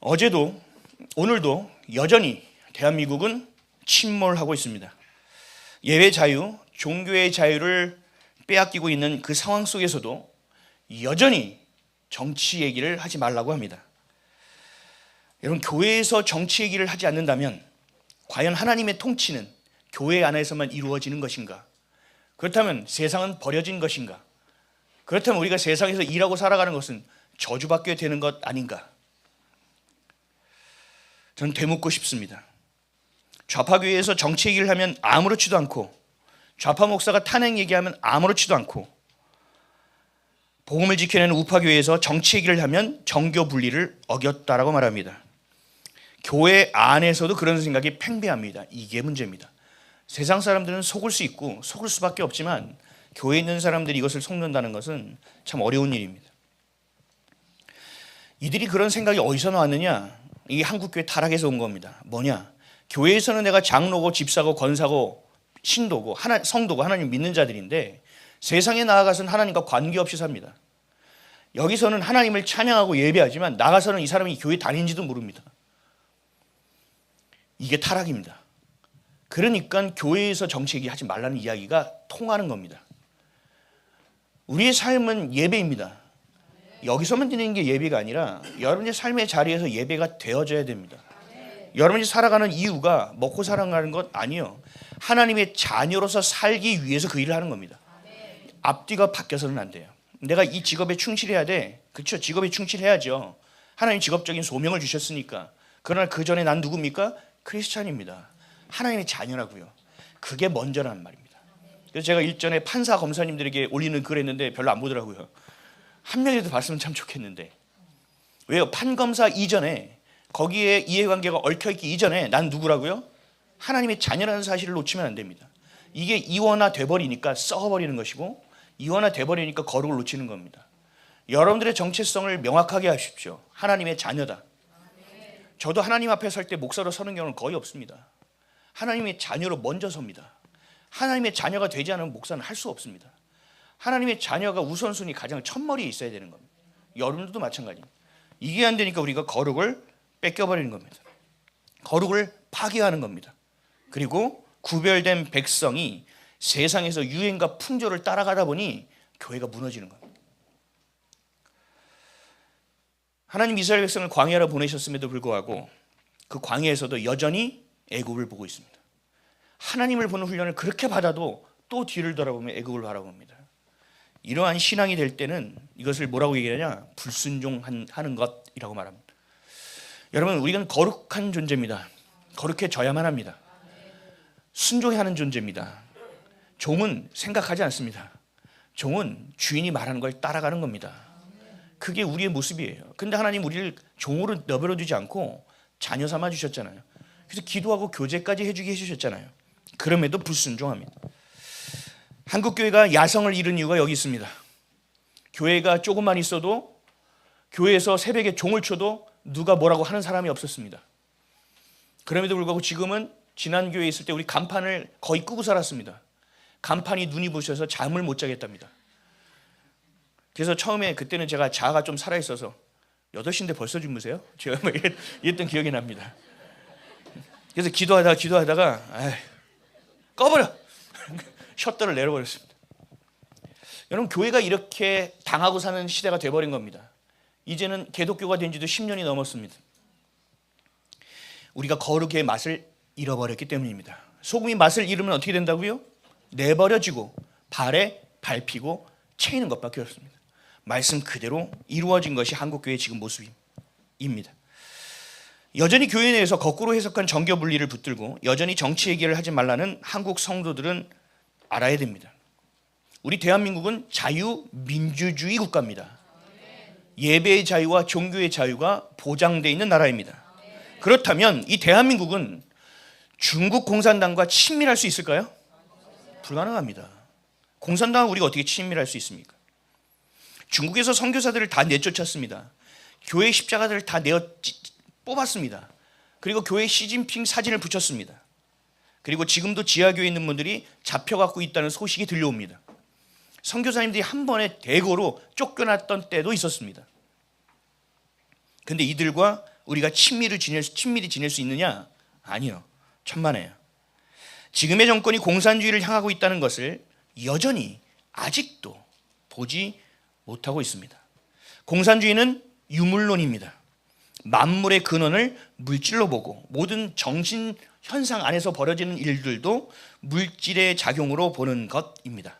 어제도 오늘도 여전히 대한민국은 침몰하고 있습니다. 예외 자유, 종교의 자유를 빼앗기고 있는 그 상황 속에서도 여전히 정치 얘기를 하지 말라고 합니다. 여러분, 교회에서 정치 얘기를 하지 않는다면 과연 하나님의 통치는 교회 안에서만 이루어지는 것인가? 그렇다면 세상은 버려진 것인가? 그렇다면 우리가 세상에서 일하고 살아가는 것은 저주받게 되는 것 아닌가? 저는 되묻고 싶습니다. 좌파교회에서 정치 얘기를 하면 아무렇지도 않고, 좌파 목사가 탄핵 얘기하면 아무렇지도 않고, 복음을 지켜내는 우파교회에서 정치 얘기를 하면 정교 분리를 어겼다라고 말합니다. 교회 안에서도 그런 생각이 팽배합니다. 이게 문제입니다. 세상 사람들은 속을 수 있고 속을 수밖에 없지만 교회에 있는 사람들이 이것을 속는다는 것은 참 어려운 일입니다. 이들이 그런 생각이 어디서 나왔느냐? 이게 한국교회 타락에서 온 겁니다. 뭐냐? 교회에서는 내가 장로고 집사고 권사고 신도고 성도고 하나님 믿는 자들인데 세상에 나아가서는 하나님과 관계없이 삽니다. 여기서는 하나님을 찬양하고 예배하지만 나가서는 이 사람이 교회 다니는지도 모릅니다. 이게 타락입니다. 그러니까 교회에서 정치 얘기하지 말라는 이야기가 통하는 겁니다. 우리의 삶은 예배입니다. 여기서만 드리는 게 예배가 아니라 여러분의 삶의 자리에서 예배가 되어져야 됩니다. 여러분이 살아가는 이유가 먹고 살아가는 것 아니에요. 하나님의 자녀로서 살기 위해서 그 일을 하는 겁니다. 앞뒤가 바뀌어서는 안 돼요. 내가 이 직업에 충실해야 돼. 그렇죠? 직업에 충실해야죠. 하나님 직업적인 소명을 주셨으니까. 그러나 그 전에 난 누굽니까? 크리스찬입니다. 하나님의 자녀라고요. 그게 먼저라는 말입니다. 그래서 제가 일전에 판사 검사님들에게 올리는 글 했는데 별로 안 보더라고요. 한 명이라도 봤으면 참 좋겠는데. 왜요? 판검사 이전에 거기에 이해관계가 얽혀있기 이전에 난 누구라고요? 하나님의 자녀라는 사실을 놓치면 안 됩니다. 이게 이원화 돼버리니까 썩어버리는 것이고 이원화 돼버리니까 거룩을 놓치는 겁니다. 여러분들의 정체성을 명확하게 하십시오. 하나님의 자녀다. 저도 하나님 앞에 설 때 목사로 서는 경우는 거의 없습니다. 하나님의 자녀로 먼저 섭니다. 하나님의 자녀가 되지 않으면 목사는 할 수 없습니다. 하나님의 자녀가 우선순위 가장 첫머리에 있어야 되는 겁니다. 여러분들도 마찬가지입니다. 이게 안 되니까 우리가 거룩을 뺏겨버리는 겁니다. 거룩을 파괴하는 겁니다. 그리고 구별된 백성이 세상에서 유행과 풍조를 따라가다 보니 교회가 무너지는 겁니다. 하나님 이스라엘 백성을 광야로 보내셨음에도 불구하고 그 광야에서도 여전히 애굽을 보고 있습니다. 하나님을 보는 훈련을 그렇게 받아도 또 뒤를 돌아보며 애굽을 바라봅니다. 이러한 신앙이 될 때는 이것을 뭐라고 얘기하냐? 불순종하는 것이라고 말합니다. 여러분, 우리는 거룩한 존재입니다. 거룩해져야만 합니다. 순종해야 하는 존재입니다. 종은 생각하지 않습니다. 종은 주인이 말하는 걸 따라가는 겁니다. 그게 우리의 모습이에요. 근데 하나님 우리를 종으로 내버려 두지 않고 자녀 삼아 주셨잖아요. 그래서 기도하고 교제까지 해주게 해주셨잖아요. 그럼에도 불순종합니다. 한국교회가 야성을 잃은 이유가 여기 있습니다. 교회가 조금만 있어도 교회에서 새벽에 종을 쳐도 누가 뭐라고 하는 사람이 없었습니다. 그럼에도 불구하고 지금은 지난 교회에 있을 때 우리 간판을 거의 끄고 살았습니다. 간판이 눈이 부셔서 잠을 못 자겠답니다. 그래서 처음에 그때는 제가 자아가 좀 살아있어서 8시인데 벌써 주무세요? 제가 뭐 이랬던 기억이 납니다. 그래서 기도하다가 꺼버려! 셔터를 내려버렸습니다. 여러분, 교회가 이렇게 당하고 사는 시대가 돼버린 겁니다. 이제는 기독교가 된 지도 10년이 넘었습니다. 우리가 거룩의 맛을 잃어버렸기 때문입니다. 소금이 맛을 잃으면 어떻게 된다고요? 내버려지고 발에 밟히고 채이는 것밖에 없습니다. 말씀 그대로 이루어진 것이 한국교회의 지금 모습입니다. 여전히 교회 내에서 거꾸로 해석한 정교 분리를 붙들고 여전히 정치 얘기를 하지 말라는 한국 성도들은 알아야 됩니다. 우리 대한민국은 자유민주주의 국가입니다. 예배의 자유와 종교의 자유가 보장되어 있는 나라입니다. 그렇다면 이 대한민국은 중국 공산당과 친밀할 수 있을까요? 불가능합니다. 공산당은 우리가 어떻게 친밀할 수 있습니까? 중국에서 선교사들을 다 내쫓았습니다. 교회 십자가들을 다 뽑았습니다. 그리고 교회 시진핑 사진을 붙였습니다. 그리고 지금도 지하교회에 있는 분들이 잡혀갖고 있다는 소식이 들려옵니다. 선교사님들이 한 번에 대거로 쫓겨났던 때도 있었습니다. 그런데 이들과 우리가 친밀히 지낼 수 있느냐? 아니요. 천만에요. 지금의 정권이 공산주의를 향하고 있다는 것을 여전히 아직도 보지 못하고 있습니다. 공산주의는 유물론입니다. 만물의 근원을 물질로 보고 모든 정신 현상 안에서 벌어지는 일들도 물질의 작용으로 보는 것입니다.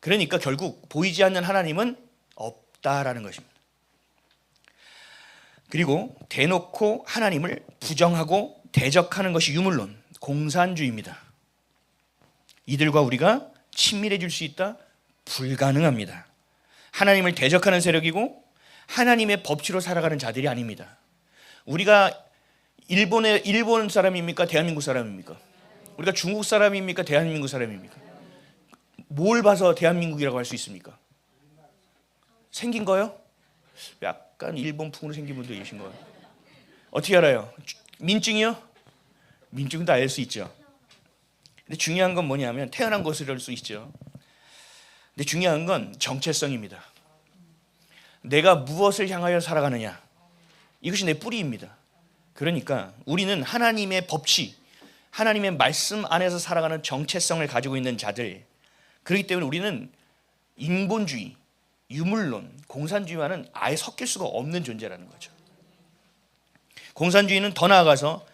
그러니까 결국 보이지 않는 하나님은 없다라는 것입니다. 그리고 대놓고 하나님을 부정하고 대적하는 것이 유물론, 공산주의입니다. 이들과 우리가 친밀해질 수 있다? 불가능합니다. 하나님을 대적하는 세력이고 하나님의 법치로 살아가는 자들이 아닙니다. 우리가 일본 사람입니까? 대한민국 사람입니까? 우리가 중국 사람입니까? 대한민국 사람입니까? 뭘 봐서 대한민국이라고 할 수 있습니까? 생긴 거요? 약간 일본풍으로 생긴 분도 계신 거예요. 어떻게 알아요? 민증이요? 민증도 알 수 있죠. 근데 중요한 건 뭐냐면 태어난 것을 알 수 있죠. 근데 중요한 건 정체성입니다. 내가 무엇을 향하여 살아가느냐, 이것이 내 뿌리입니다. 그러니까 우리는 하나님의 법치, 하나님의 말씀 안에서 살아가는 정체성을 가지고 있는 자들, 그렇기 때문에 우리는 인본주의, 유물론, 공산주의와는 아예 섞일 수가 없는 존재라는 거죠. 공산주의는 더 나아가서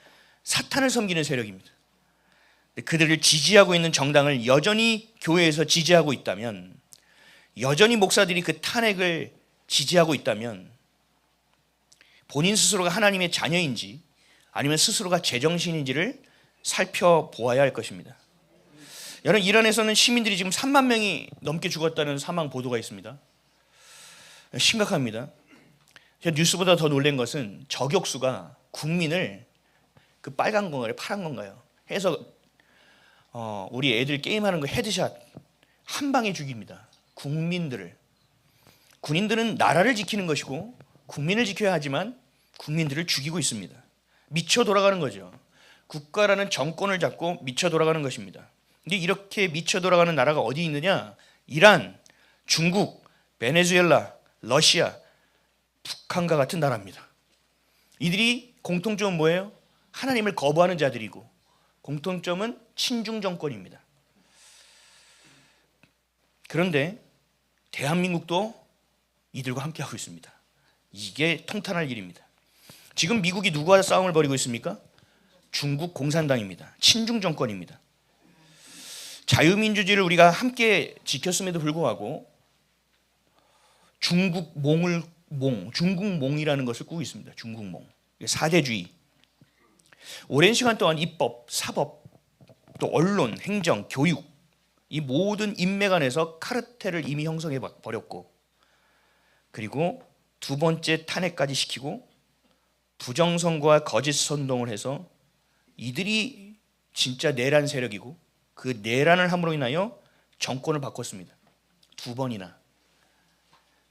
사탄을 섬기는 세력입니다. 그들을 지지하고 있는 정당을 여전히 교회에서 지지하고 있다면, 여전히 목사들이 그 탄핵을 지지하고 있다면 본인 스스로가 하나님의 자녀인지 아니면 스스로가 제정신인지를 살펴보아야 할 것입니다. 여러분, 이란에서는 시민들이 지금 3만 명이 넘게 죽었다는 사망 보도가 있습니다. 심각합니다. 제가 뉴스보다 더 놀란 것은 저격수가 국민을 그 빨간 건가요? 파란 건가요? 해서 우리 애들 게임하는 거 헤드샷 한 방에 죽입니다. 국민들을. 군인들은 나라를 지키는 것이고 국민을 지켜야 하지만 국민들을 죽이고 있습니다. 미쳐 돌아가는 거죠. 국가라는 정권을 잡고 미쳐 돌아가는 것입니다. 근데 이렇게 미쳐 돌아가는 나라가 어디 있느냐? 이란, 중국, 베네수엘라, 러시아, 북한과 같은 나라입니다. 이들이 공통점은 뭐예요? 하나님을 거부하는 자들이고 공통점은 친중 정권입니다. 그런데 대한민국도 이들과 함께하고 있습니다. 이게 통탄할 일입니다. 지금 미국이 누구와 싸움을 벌이고 있습니까? 중국 공산당입니다. 친중 정권입니다. 자유민주주의를 우리가 함께 지켰음에도 불구하고 중국몽이라는 것을 꾸고 있습니다. 중국몽. 사대주의. 오랜 시간 동안 입법, 사법, 또 언론, 행정, 교육, 이 모든 인맥 안에서 카르텔을 이미 형성해 버렸고, 그리고 두 번째 탄핵까지 시키고 부정선거와 거짓 선동을 해서 이들이 진짜 내란 세력이고 그 내란을 함으로 인하여 정권을 바꿨습니다. 두 번이나.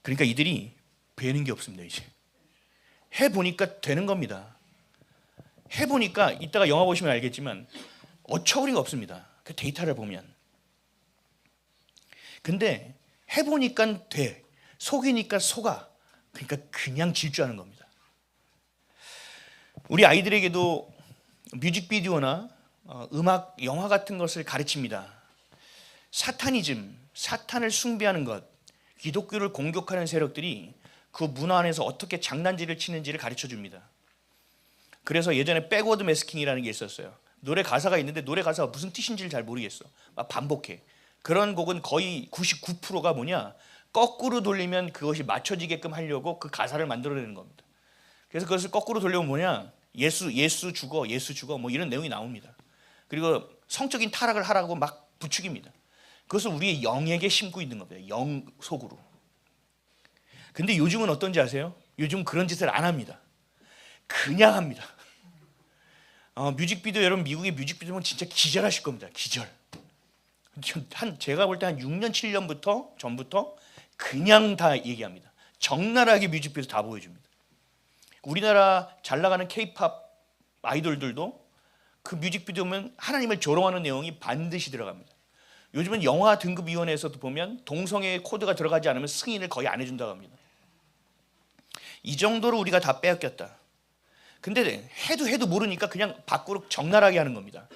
그러니까 이들이 배는 게 없습니다. 이제 해보니까 되는 겁니다. 해보니까 이따가 영화 보시면 알겠지만 어처구니가 없습니다. 그 데이터를 보면. 근데 해보니까 돼. 속이니까 속아. 그러니까 그냥 질주하는 겁니다. 우리 아이들에게도 뮤직비디오나 음악, 영화 같은 것을 가르칩니다. 사타니즘, 사탄을 숭배하는 것, 기독교를 공격하는 세력들이 그 문화 안에서 어떻게 장난질을 치는지를 가르쳐 줍니다. 그래서 예전에 백워드 매스킹이라는 게 있었어요. 노래 가사가 있는데 노래 가사가 무슨 뜻인지를 잘 모르겠어. 막 반복해. 그런 곡은 거의 99%가 뭐냐? 거꾸로 돌리면 그것이 맞춰지게끔 하려고 그 가사를 만들어내는 겁니다. 그래서 그것을 거꾸로 돌려면 뭐냐? 예수 죽어 뭐 이런 내용이 나옵니다. 그리고 성적인 타락을 하라고 막 부추깁니다. 그것을 우리의 영에게 심고 있는 겁니다. 영 속으로. 근데 요즘은 어떤지 아세요? 요즘 그런 짓을 안 합니다. 그냥 합니다. 뮤직비디오, 여러분 미국의 뮤직비디오 보면 진짜 기절하실 겁니다. 기절. 제가 볼 때 한 6년 7년부터 전부터 그냥 다 얘기합니다. 적나라하게 뮤직비디오 다 보여줍니다. 우리나라 잘 나가는 K-팝 아이돌들도 그 뮤직비디오 보면 하나님을 조롱하는 내용이 반드시 들어갑니다. 요즘은 영화 등급위원회에서도 보면 동성애 코드가 들어가지 않으면 승인을 거의 안 해준다고 합니다. 이 정도로 우리가 다 빼앗겼다. 근데 해도 모르니까 그냥 밖으로 적나라하게 하는 겁니다.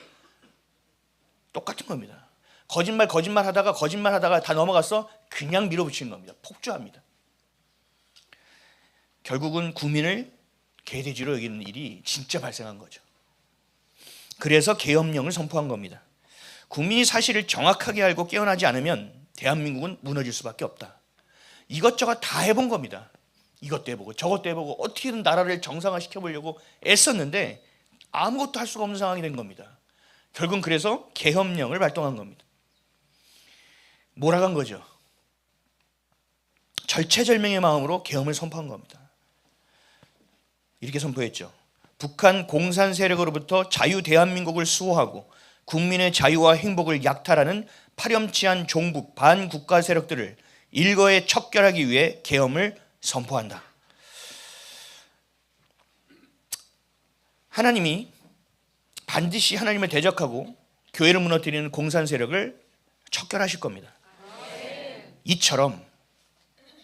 똑같은 겁니다. 거짓말 하다가 다 넘어갔어? 그냥 밀어붙이는 겁니다. 폭주합니다. 결국은 국민을 개돼지로 여기는 일이 진짜 발생한 거죠. 그래서 계엄령을 선포한 겁니다. 국민이 사실을 정확하게 알고 깨어나지 않으면 대한민국은 무너질 수밖에 없다. 이것저것 다 해본 겁니다. 이것도 해보고 저것도 해보고 어떻게든 나라를 정상화시켜보려고 애썼는데 아무것도 할 수가 없는 상황이 된 겁니다. 결국은 그래서 계엄령을 발동한 겁니다. 몰아간 거죠. 절체절명의 마음으로 계엄을 선포한 겁니다. 이렇게 선포했죠. 북한 공산 세력으로부터 자유 대한민국을 수호하고 국민의 자유와 행복을 약탈하는 파렴치한 종북 반국가 세력들을 일거에 척결하기 위해 계엄을 선포한다. 하나님이 반드시 하나님을 대적하고 교회를 무너뜨리는 공산 세력을 척결하실 겁니다. 이처럼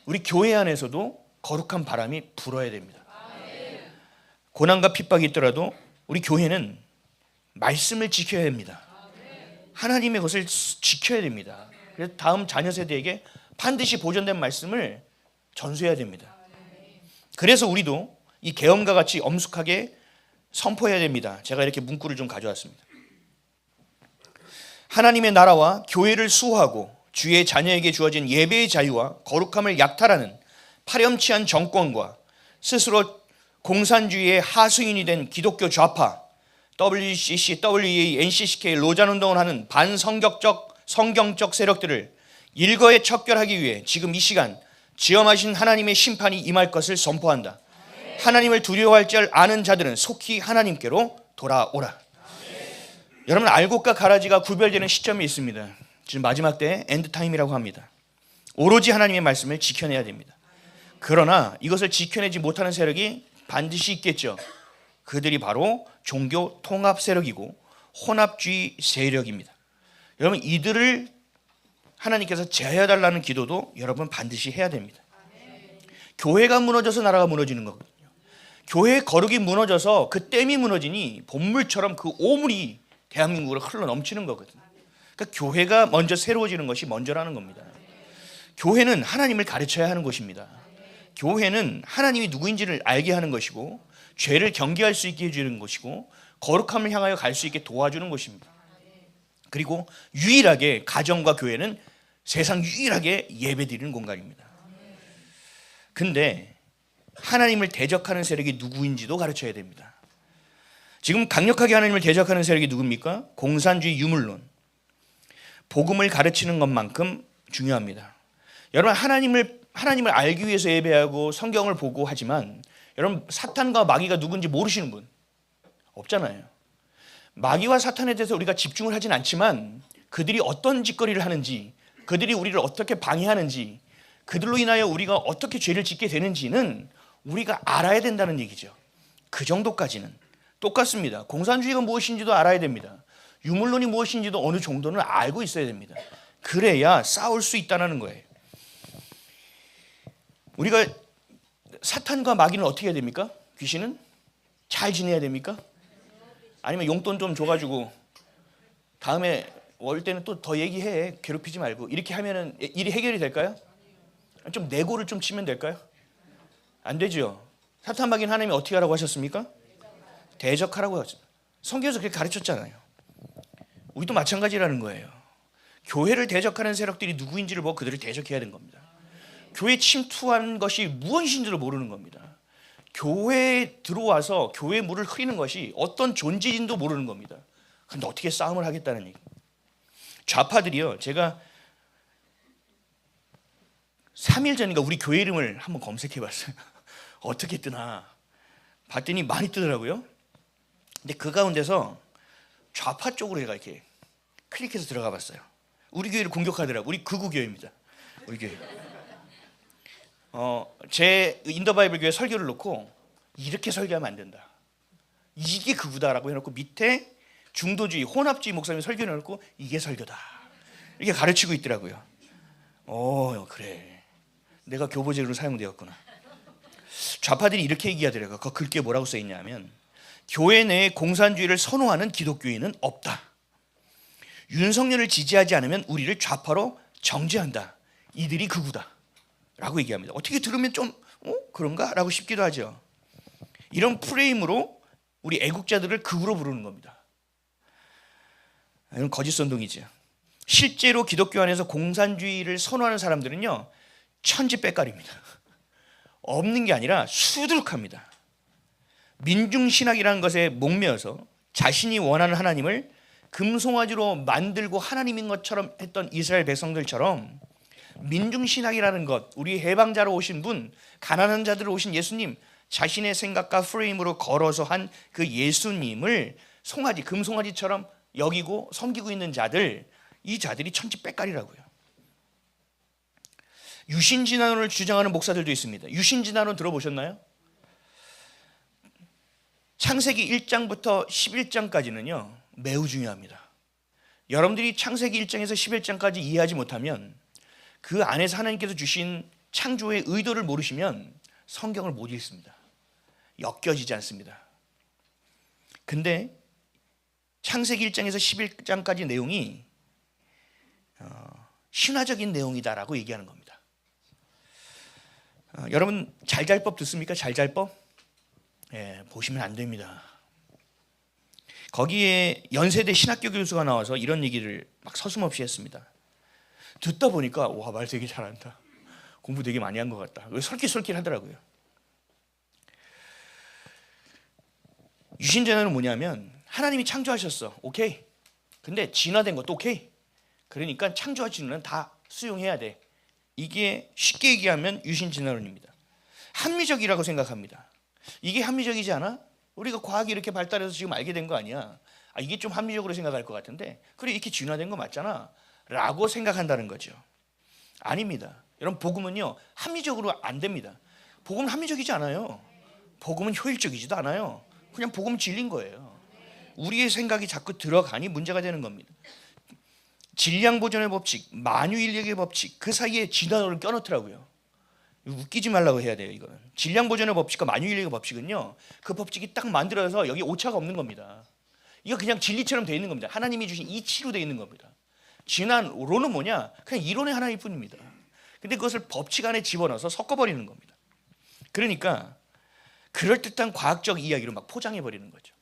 우리 교회 안에서도 거룩한 바람이 불어야 됩니다. 고난과 핍박이 있더라도 우리 교회는 말씀을 지켜야 됩니다. 하나님의 것을 지켜야 됩니다. 그래서 다음 자녀 세대에게 반드시 보존된 말씀을 전수해야 됩니다. 그래서 우리도 이 계엄과 같이 엄숙하게 선포해야 됩니다. 제가 이렇게 문구를 좀 가져왔습니다. 하나님의 나라와 교회를 수호하고 주의 자녀에게 주어진 예배의 자유와 거룩함을 약탈하는 파렴치한 정권과 스스로 공산주의의 하수인이 된 기독교 좌파 WCC, WEA, NCCK, 로잔운동을 하는 반성경적 세력들을 일거에 척결하기 위해 지금 이 시간 지엄하신 하나님의 심판이 임할 것을 선포한다. 하나님을 두려워할 줄 아는 자들은 속히 하나님께로 돌아오라. 여러분, 알곡과 가라지가 구별되는 시점이 있습니다. 지금 마지막 때 엔드타임이라고 합니다. 오로지 하나님의 말씀을 지켜내야 됩니다. 그러나 이것을 지켜내지 못하는 세력이 반드시 있겠죠. 그들이 바로 종교 통합 세력이고 혼합주의 세력입니다. 여러분, 이들을 하나님께서 제어해달라는 기도도 여러분 반드시 해야 됩니다. 교회가 무너져서 나라가 무너지는 거거든요. 교회의 거룩이 무너져서 그 댐이 무너지니 본물처럼 그 오물이 대한민국으로 흘러 넘치는 거거든요. 그러니까 교회가 먼저 새로워지는 것이 먼저라는 겁니다. 교회는 하나님을 가르쳐야 하는 곳입니다. 교회는 하나님이 누구인지를 알게 하는 것이고 죄를 경계할 수 있게 해주는 것이고 거룩함을 향하여 갈 수 있게 도와주는 것입니다. 그리고 유일하게 가정과 교회는 세상 유일하게 예배드리는 공간입니다. 근데 하나님을 대적하는 세력이 누구인지도 가르쳐야 됩니다. 지금 강력하게 하나님을 대적하는 세력이 누굽니까? 공산주의 유물론. 복음을 가르치는 것만큼 중요합니다. 여러분, 하나님을 알기 위해서 예배하고 성경을 보고 하지만 여러분, 사탄과 마귀가 누군지 모르시는 분 없잖아요. 마귀와 사탄에 대해서 우리가 집중을 하진 않지만 그들이 어떤 짓거리를 하는지, 그들이 우리를 어떻게 방해하는지, 그들로 인하여 우리가 어떻게 죄를 짓게 되는지는 우리가 알아야 된다는 얘기죠. 그 정도까지는 똑같습니다. 공산주의가 무엇인지도 알아야 됩니다. 유물론이 무엇인지도 어느 정도는 알고 있어야 됩니다. 그래야 싸울 수 있다는 거예요. 우리가 사탄과 마귀는 어떻게 해야 됩니까? 귀신은 잘 지내야 됩니까? 아니면 용돈 좀 줘가지고 다음에 올 때는 또 더 얘기해, 괴롭히지 말고, 이렇게 하면은 일이 해결이 될까요? 좀 내고를 좀 치면 될까요? 안 되죠. 사탄 마귀는 하나님이 어떻게 하라고 하셨습니까? 대적하라고 하셨습니다. 성경에서 그렇게 가르쳤잖아요. 우리도 마찬가지라는 거예요. 교회를 대적하는 세력들이 누구인지를 보고 그들을 대적해야 되는 겁니다. 교회에 침투한 것이 무엇인지를 모르는 겁니다. 교회에 들어와서 교회의 물을 흐리는 것이 어떤 존재인지도 모르는 겁니다. 그런데 어떻게 싸움을 하겠다는 얘기. 좌파들이요, 제가 3일 전인가 우리 교회 이름을 한번 검색해 봤어요. 어떻게 뜨나 봤더니 많이 뜨더라고요. 근데 그 가운데서 좌파 쪽으로 제가 이렇게 클릭해서 들어가 봤어요. 우리 교회를 공격하더라고요. 우리 극우교회입니다. 우리 교회. 제 인더바이블 교회 설교를 놓고 이렇게 설교하면 안 된다, 이게 극우다라고 해놓고 밑에 중도주의, 혼합주의 목사님 설교를 해놓고 이게 설교다, 이렇게 가르치고 있더라고요. 그래, 내가 교보제로 사용되었구나. 좌파들이 이렇게 얘기하더라고요. 그 글귀에 뭐라고 써 있냐면 교회 내에 공산주의를 선호하는 기독교인은 없다. 윤석열을 지지하지 않으면 우리를 좌파로 정죄한다. 이들이 극우다 라고 얘기합니다. 어떻게 들으면 좀 그런가? 라고 싶기도 하죠. 이런 프레임으로 우리 애국자들을 극우로 부르는 겁니다. 이건 거짓 선동이죠. 실제로 기독교 안에서 공산주의를 선호하는 사람들은요, 천지빼깔입니다. 없는 게 아니라 수두룩합니다. 민중신학이라는 것에 목매어서 자신이 원하는 하나님을 금송아지로 만들고 하나님인 것처럼 했던 이스라엘 백성들처럼 민중신학이라는 것, 우리 해방자로 오신 분, 가난한 자들로 오신 예수님, 자신의 생각과 프레임으로 걸어서 한 그 예수님을 송아지, 금송아지처럼 여기고 섬기고 있는 자들, 이 자들이 천지빼깔이라고요. 유신진화론을 주장하는 목사들도 있습니다. 유신진화론 들어보셨나요? 창세기 1장부터 11장까지는요 매우 중요합니다. 여러분들이 창세기 1장에서 11장까지 이해하지 못하면, 그 안에서 하나님께서 주신 창조의 의도를 모르시면 성경을 못 읽습니다. 엮여지지 않습니다. 근데 창세기 1장에서 11장까지 내용이 신화적인 내용이다라고 얘기하는 겁니다. 여러분 잘잘법 듣습니까? 잘잘법? 예, 보시면 안 됩니다. 거기에 연세대 신학교 교수가 나와서 이런 얘기를 막 서슴없이 했습니다. 듣다 보니까 와, 말 되게 잘한다. 공부 되게 많이 한 것 같다. 설깃설깃 하더라고요. 유신전화는 뭐냐면 하나님이 창조하셨어. 오케이. 근데 진화된 것도 오케이. 그러니까 창조하신 는 다 수용해야 돼. 이게 쉽게 얘기하면 유신진화론입니다. 합리적이라고 생각합니다. 이게 합리적이지 않아? 우리가 과학이 이렇게 발달해서 지금 알게 된 거 아니야? 이게 좀 합리적으로 생각할 것 같은데, 그래 이렇게 진화된 거 맞잖아 라고 생각한다는 거죠. 아닙니다. 여러분 복음은요 합리적으로 안 됩니다. 복음은 합리적이지 않아요. 복음은 효율적이지도 않아요. 그냥 복음 진리인 거예요. 우리의 생각이 자꾸 들어가니 문제가 되는 겁니다. 질량보존의 법칙, 만유인력의 법칙, 그 사이에 진화론을 껴넣더라고요. 웃기지 말라고 해야 돼요. 이거는 질량보존의 법칙과 만유인력의 법칙은요, 그 법칙이 딱 만들어서 여기 오차가 없는 겁니다. 이거 그냥 진리처럼 되어 있는 겁니다. 하나님이 주신 이치로 되어 있는 겁니다. 진화론은 뭐냐? 그냥 이론의 하나일 뿐입니다. 근데 그것을 법칙 안에 집어넣어서 섞어버리는 겁니다. 그러니까 그럴듯한 과학적 이야기로 막 포장해버리는 거죠.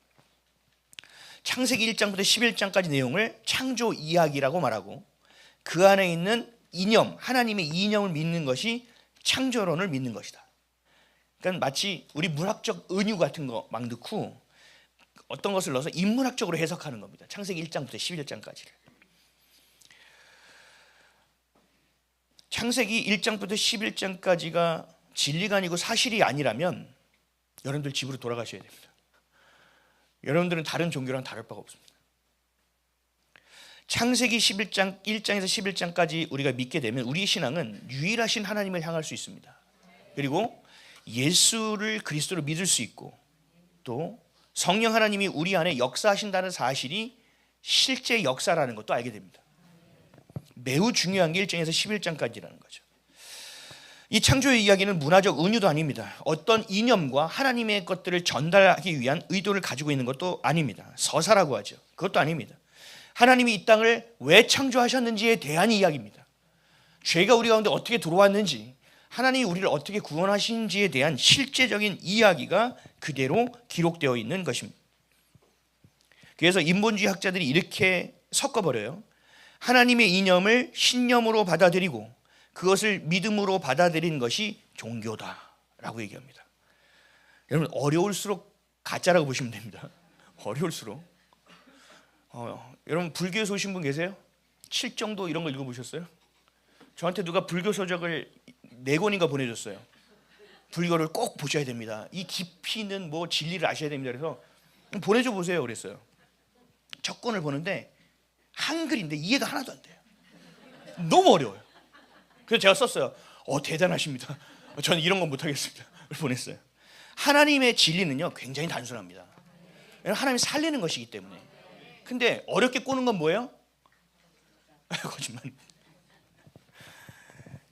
창세기 1장부터 11장까지 내용을 창조 이야기라고 말하고, 그 안에 있는 이념, 하나님의 이념을 믿는 것이 창조론을 믿는 것이다. 그러니까 마치 우리 문학적 은유 같은 거 막 넣고 어떤 것을 넣어서 인문학적으로 해석하는 겁니다. 창세기 1장부터 11장까지를. 창세기 1장부터 11장까지가 진리가 아니고 사실이 아니라면 여러분들 집으로 돌아가셔야 됩니다. 여러분들은 다른 종교랑 다를 바가 없습니다. 창세기 11장 1장에서 11장까지 우리가 믿게 되면 우리의 신앙은 유일하신 하나님을 향할 수 있습니다. 그리고 예수를 그리스도로 믿을 수 있고, 또 성령 하나님이 우리 안에 역사하신다는 사실이 실제 역사라는 것도 알게 됩니다. 매우 중요한 게 1장에서 11장까지라는 거죠. 이 창조의 이야기는 문화적 은유도 아닙니다. 어떤 이념과 하나님의 것들을 전달하기 위한 의도를 가지고 있는 것도 아닙니다. 서사라고 하죠. 그것도 아닙니다. 하나님이 이 땅을 왜 창조하셨는지에 대한 이야기입니다. 죄가 우리 가운데 어떻게 들어왔는지, 하나님이 우리를 어떻게 구원하신지에 대한 실제적인 이야기가 그대로 기록되어 있는 것입니다. 그래서 인본주의 학자들이 이렇게 섞어버려요. 하나님의 이념을 신념으로 받아들이고 그것을 믿음으로 받아들인 것이 종교다라고 얘기합니다. 여러분 어려울수록 가짜라고 보시면 됩니다. 어려울수록. 여러분 불교에서 오신 분 계세요? 칠정도 이런 거 읽어보셨어요? 저한테 누가 불교 서적을 4권인가 보내줬어요. 불교를 꼭 보셔야 됩니다. 이 깊이는 뭐 진리를 아셔야 됩니다. 그래서 보내줘 보세요 그랬어요. 첫 권을 보는데 한글인데 이해가 하나도 안 돼요. 너무 어려워요. 그래서 제가 썼어요. 대단하십니다. 저는 이런 건 못하겠습니다. 보냈어요. 하나님의 진리는요 굉장히 단순합니다. 하나님이 살리는 것이기 때문에. 근데 어렵게 꼬는 건 뭐예요? 거짓말.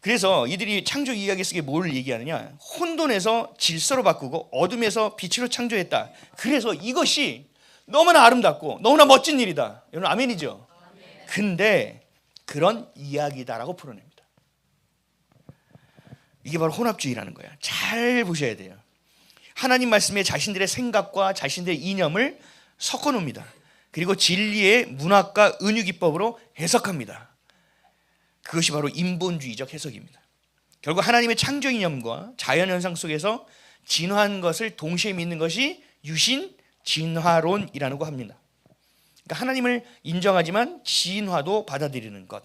그래서 이들이 창조 이야기 속에 뭘 얘기하느냐, 혼돈에서 질서로 바꾸고 어둠에서 빛으로 창조했다. 그래서 이것이 너무나 아름답고 너무나 멋진 일이다. 여러분 아멘이죠? 근데 그런 이야기다라고 풀어냅니다. 이게 바로 혼합주의라는 거야. 잘 보셔야 돼요. 하나님 말씀에 자신들의 생각과 자신들의 이념을 섞어 놓습니다. 그리고 진리의 문학과 은유기법으로 해석합니다. 그것이 바로 인본주의적 해석입니다. 결국 하나님의 창조 이념과 자연현상 속에서 진화한 것을 동시에 믿는 것이 유신 진화론이라고 합니다. 그러니까 하나님을 인정하지만 진화도 받아들이는 것,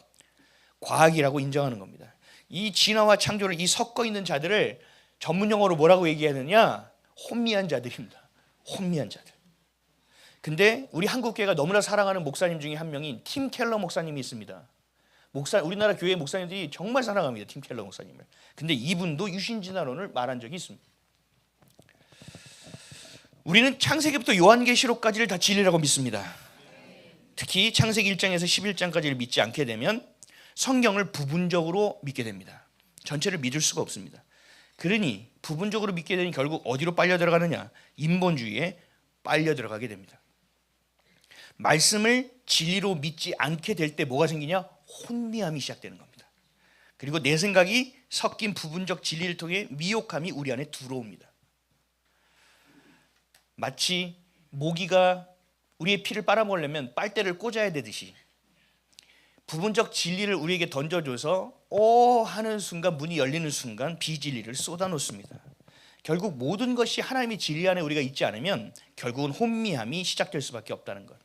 과학이라고 인정하는 겁니다. 이 진화와 창조를 이 섞어 있는 자들을 전문 용어로 뭐라고 얘기하느냐? 혼미한 자들입니다. 혼미한 자들. 근데 우리 한국교회가 너무나 사랑하는 목사님 중에 한 명인 팀 켈러 목사님이 있습니다. 우리나라 교회 목사님들이 정말 사랑합니다. 팀 켈러 목사님을. 근데 이분도 유신진화론을 말한 적이 있습니다. 우리는 창세기부터 요한계시록까지를 다 진리라고 믿습니다. 특히 창세기 1장에서 11장까지를 믿지 않게 되면 성경을 부분적으로 믿게 됩니다. 전체를 믿을 수가 없습니다. 그러니 부분적으로 믿게 되니 결국 어디로 빨려 들어가느냐? 인본주의에 빨려 들어가게 됩니다. 말씀을 진리로 믿지 않게 될 때 뭐가 생기냐? 혼미함이 시작되는 겁니다. 그리고 내 생각이 섞인 부분적 진리를 통해 미혹함이 우리 안에 들어옵니다. 마치 모기가 우리의 피를 빨아먹으려면 빨대를 꽂아야 되듯이 부분적 진리를 우리에게 던져줘서 오 하는 순간, 문이 열리는 순간 비진리를 쏟아놓습니다. 결국 모든 것이 하나님의 진리 안에 우리가 있지 않으면 결국은 혼미함이 시작될 수밖에 없다는 것.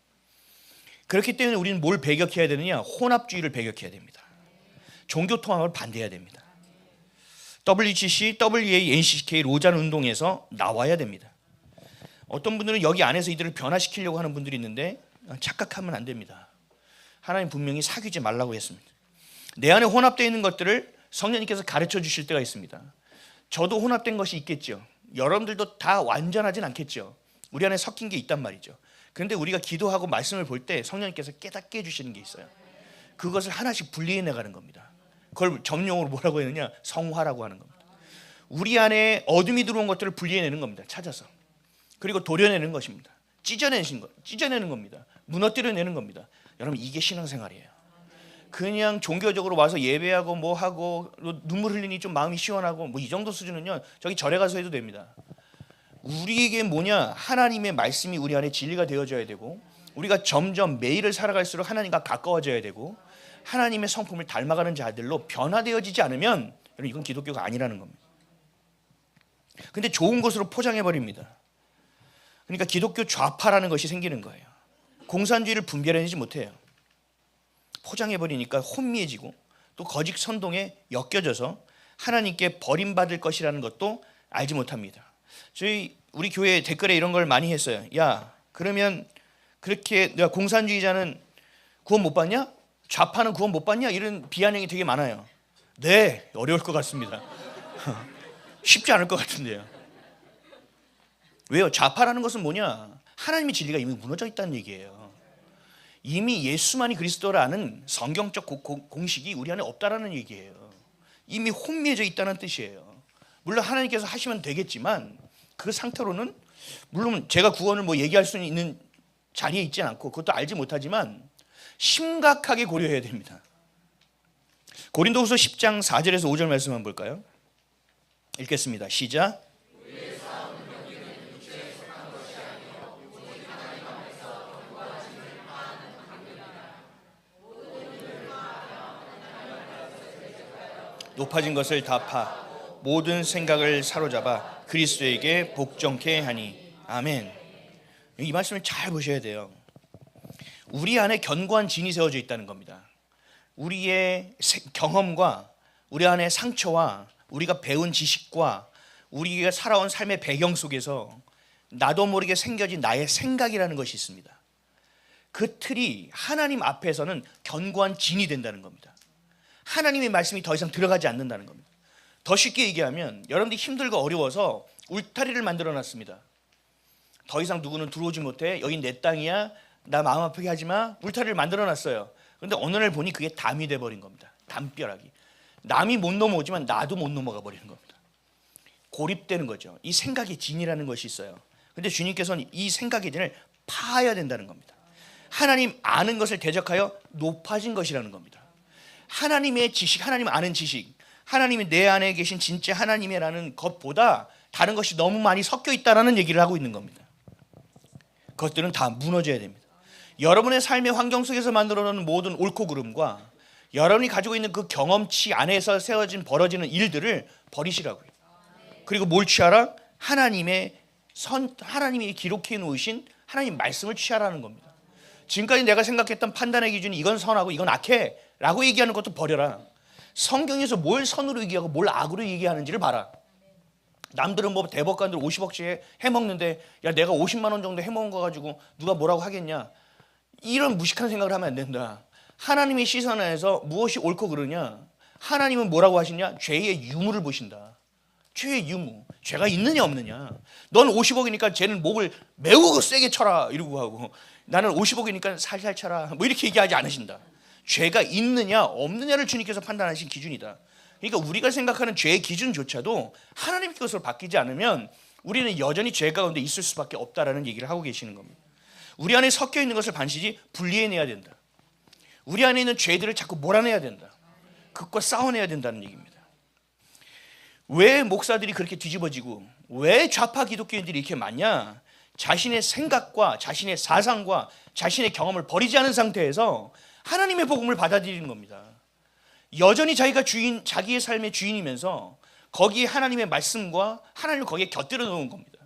그렇기 때문에 우리는 뭘 배격해야 되느냐? 혼합주의를 배격해야 됩니다. 종교 통합을 반대해야 됩니다. WCC, WA, NCK 로잔 운동에서 나와야 됩니다. 어떤 분들은 여기 안에서 이들을 변화시키려고 하는 분들이 있는데 착각하면 안 됩니다. 하나님 분명히 사귀지 말라고 했습니다. 내 안에 혼합되어 있는 것들을 성령님께서 가르쳐 주실 때가 있습니다. 저도 혼합된 것이 있겠죠. 여러분들도 다 완전하진 않겠죠. 우리 안에 섞인 게 있단 말이죠. 그런데 우리가 기도하고 말씀을 볼 때 성령님께서 깨닫게 해주시는 게 있어요. 그것을 하나씩 분리해 나가는 겁니다. 그걸 전용어로 뭐라고 했느냐? 성화라고 하는 겁니다. 우리 안에 어둠이 들어온 것들을 분리해내는 겁니다. 찾아서. 그리고 도려내는 것입니다. 찢어내는 겁니다. 무너뜨려내는 겁니다. 여러분 이게 신앙생활이에요. 그냥 종교적으로 와서 예배하고 뭐 하고 눈물 흘리니 좀 마음이 시원하고 뭐 이 정도 수준은요 저기 절에 가서 해도 됩니다. 우리에게 뭐냐? 하나님의 말씀이 우리 안에 진리가 되어져야 되고 우리가 점점 매일을 살아갈수록 하나님과 가까워져야 되고 하나님의 성품을 닮아가는 자들로 변화되어지지 않으면 여러분 이건 기독교가 아니라는 겁니다. 근데 좋은 것으로 포장해버립니다. 그러니까 기독교 좌파라는 것이 생기는 거예요. 공산주의를 분별해내지 못해요. 포장해버리니까 혼미해지고 또 거짓 선동에 엮여져서 하나님께 버림받을 것이라는 것도 알지 못합니다. 우리 교회 댓글에 이런 걸 많이 했어요. 야 그러면 그렇게 내가 공산주의자는 구원 못 받냐? 좌파는 구원 못 받냐? 이런 비아냥이 되게 많아요. 네, 어려울 것 같습니다. 쉽지 않을 것 같은데요. 왜요? 좌파라는 것은 뭐냐? 하나님의 진리가 이미 무너져 있다는 얘기예요. 이미 예수만이 그리스도라는 성경적 공식이 우리 안에 없다라는 얘기예요. 이미 혼미해져 있다는 뜻이에요. 물론 하나님께서 하시면 되겠지만 그 상태로는 물론 제가 구원을 뭐 얘기할 수 있는 자리에 있지 않고 그것도 알지 못하지만 심각하게 고려해야 됩니다. 고린도후서 10장 4절에서 5절 말씀 한번 볼까요? 읽겠습니다. 시작. 높아진 것을 다 파 모든 생각을 사로잡아 그리스도에게 복종케 하니. 아멘. 이 말씀을 잘 보셔야 돼요. 우리 안에 견고한 진이 세워져 있다는 겁니다. 우리의 경험과 우리 안에 상처와 우리가 배운 지식과 우리가 살아온 삶의 배경 속에서 나도 모르게 생겨진 나의 생각이라는 것이 있습니다. 그 틀이 하나님 앞에서는 견고한 진이 된다는 겁니다. 하나님의 말씀이 더 이상 들어가지 않는다는 겁니다. 더 쉽게 얘기하면 여러분들이 힘들고 어려워서 울타리를 만들어 놨습니다. 더 이상 누구는 들어오지 못해. 여긴 내 땅이야. 나 마음 아프게 하지 마. 울타리를 만들어 놨어요. 그런데 어느 날 보니 그게 담이 돼버린 겁니다. 담벼락이. 남이 못 넘어오지만 나도 못 넘어가 버리는 겁니다. 고립되는 거죠. 이 생각의 진이라는 것이 있어요. 근데 주님께서는 이 생각의 진을 파야 된다는 겁니다. 하나님 아는 것을 대적하여 높아진 것이라는 겁니다. 하나님의 지식, 하나님 아는 지식, 하나님이 내 안에 계신 진짜 하나님이라는 것보다 다른 것이 너무 많이 섞여 있다는 얘기를 하고 있는 겁니다. 그것들은 다 무너져야 됩니다. 여러분의 삶의 환경 속에서 만들어놓은 모든 옳고 그름과 여러분이 가지고 있는 그 경험치 안에서 세워진 벌어지는 일들을 버리시라고요. 그리고 뭘 취하라? 하나님이 기록해 놓으신 하나님 말씀을 취하라는 겁니다. 지금까지 내가 생각했던 판단의 기준이 이건 선하고 이건 악해 라고 얘기하는 것도 버려라. 성경에서 뭘 선으로 얘기하고 뭘 악으로 얘기하는지를 봐라. 남들은 뭐 대법관들 50억씩 해먹는데 야 내가 50만 원 정도 해먹은 거 가지고 누가 뭐라고 하겠냐. 이런 무식한 생각을 하면 안 된다. 하나님의 시선 안에서 무엇이 옳고 그르냐. 하나님은 뭐라고 하시냐. 죄의 유무를 보신다. 죄의 유무. 죄가 있느냐 없느냐. 넌 50억이니까 쟤는 목을 매우 세게 쳐라 이러고 하고 나는 50억이니까 살살 쳐라 뭐 이렇게 얘기하지 않으신다. 죄가 있느냐 없느냐를 주님께서 판단하신 기준이다. 그러니까 우리가 생각하는 죄의 기준조차도 하나님 것으로 바뀌지 않으면 우리는 여전히 죄 가운데 있을 수밖에 없다라는 얘기를 하고 계시는 겁니다. 우리 안에 섞여 있는 것을 반드시 분리해내야 된다. 우리 안에 있는 죄들을 자꾸 몰아내야 된다. 그것과 싸워내야 된다는 얘기입니다. 왜 목사들이 그렇게 뒤집어지고 왜 좌파 기독교인들이 이렇게 많냐? 자신의 생각과 자신의 사상과 자신의 경험을 버리지 않은 상태에서 하나님의 복음을 받아들이는 겁니다. 여전히 자기가 자기의 삶의 주인이면서 거기에 하나님의 말씀과 하나님을 거기에 곁들여 놓은 겁니다.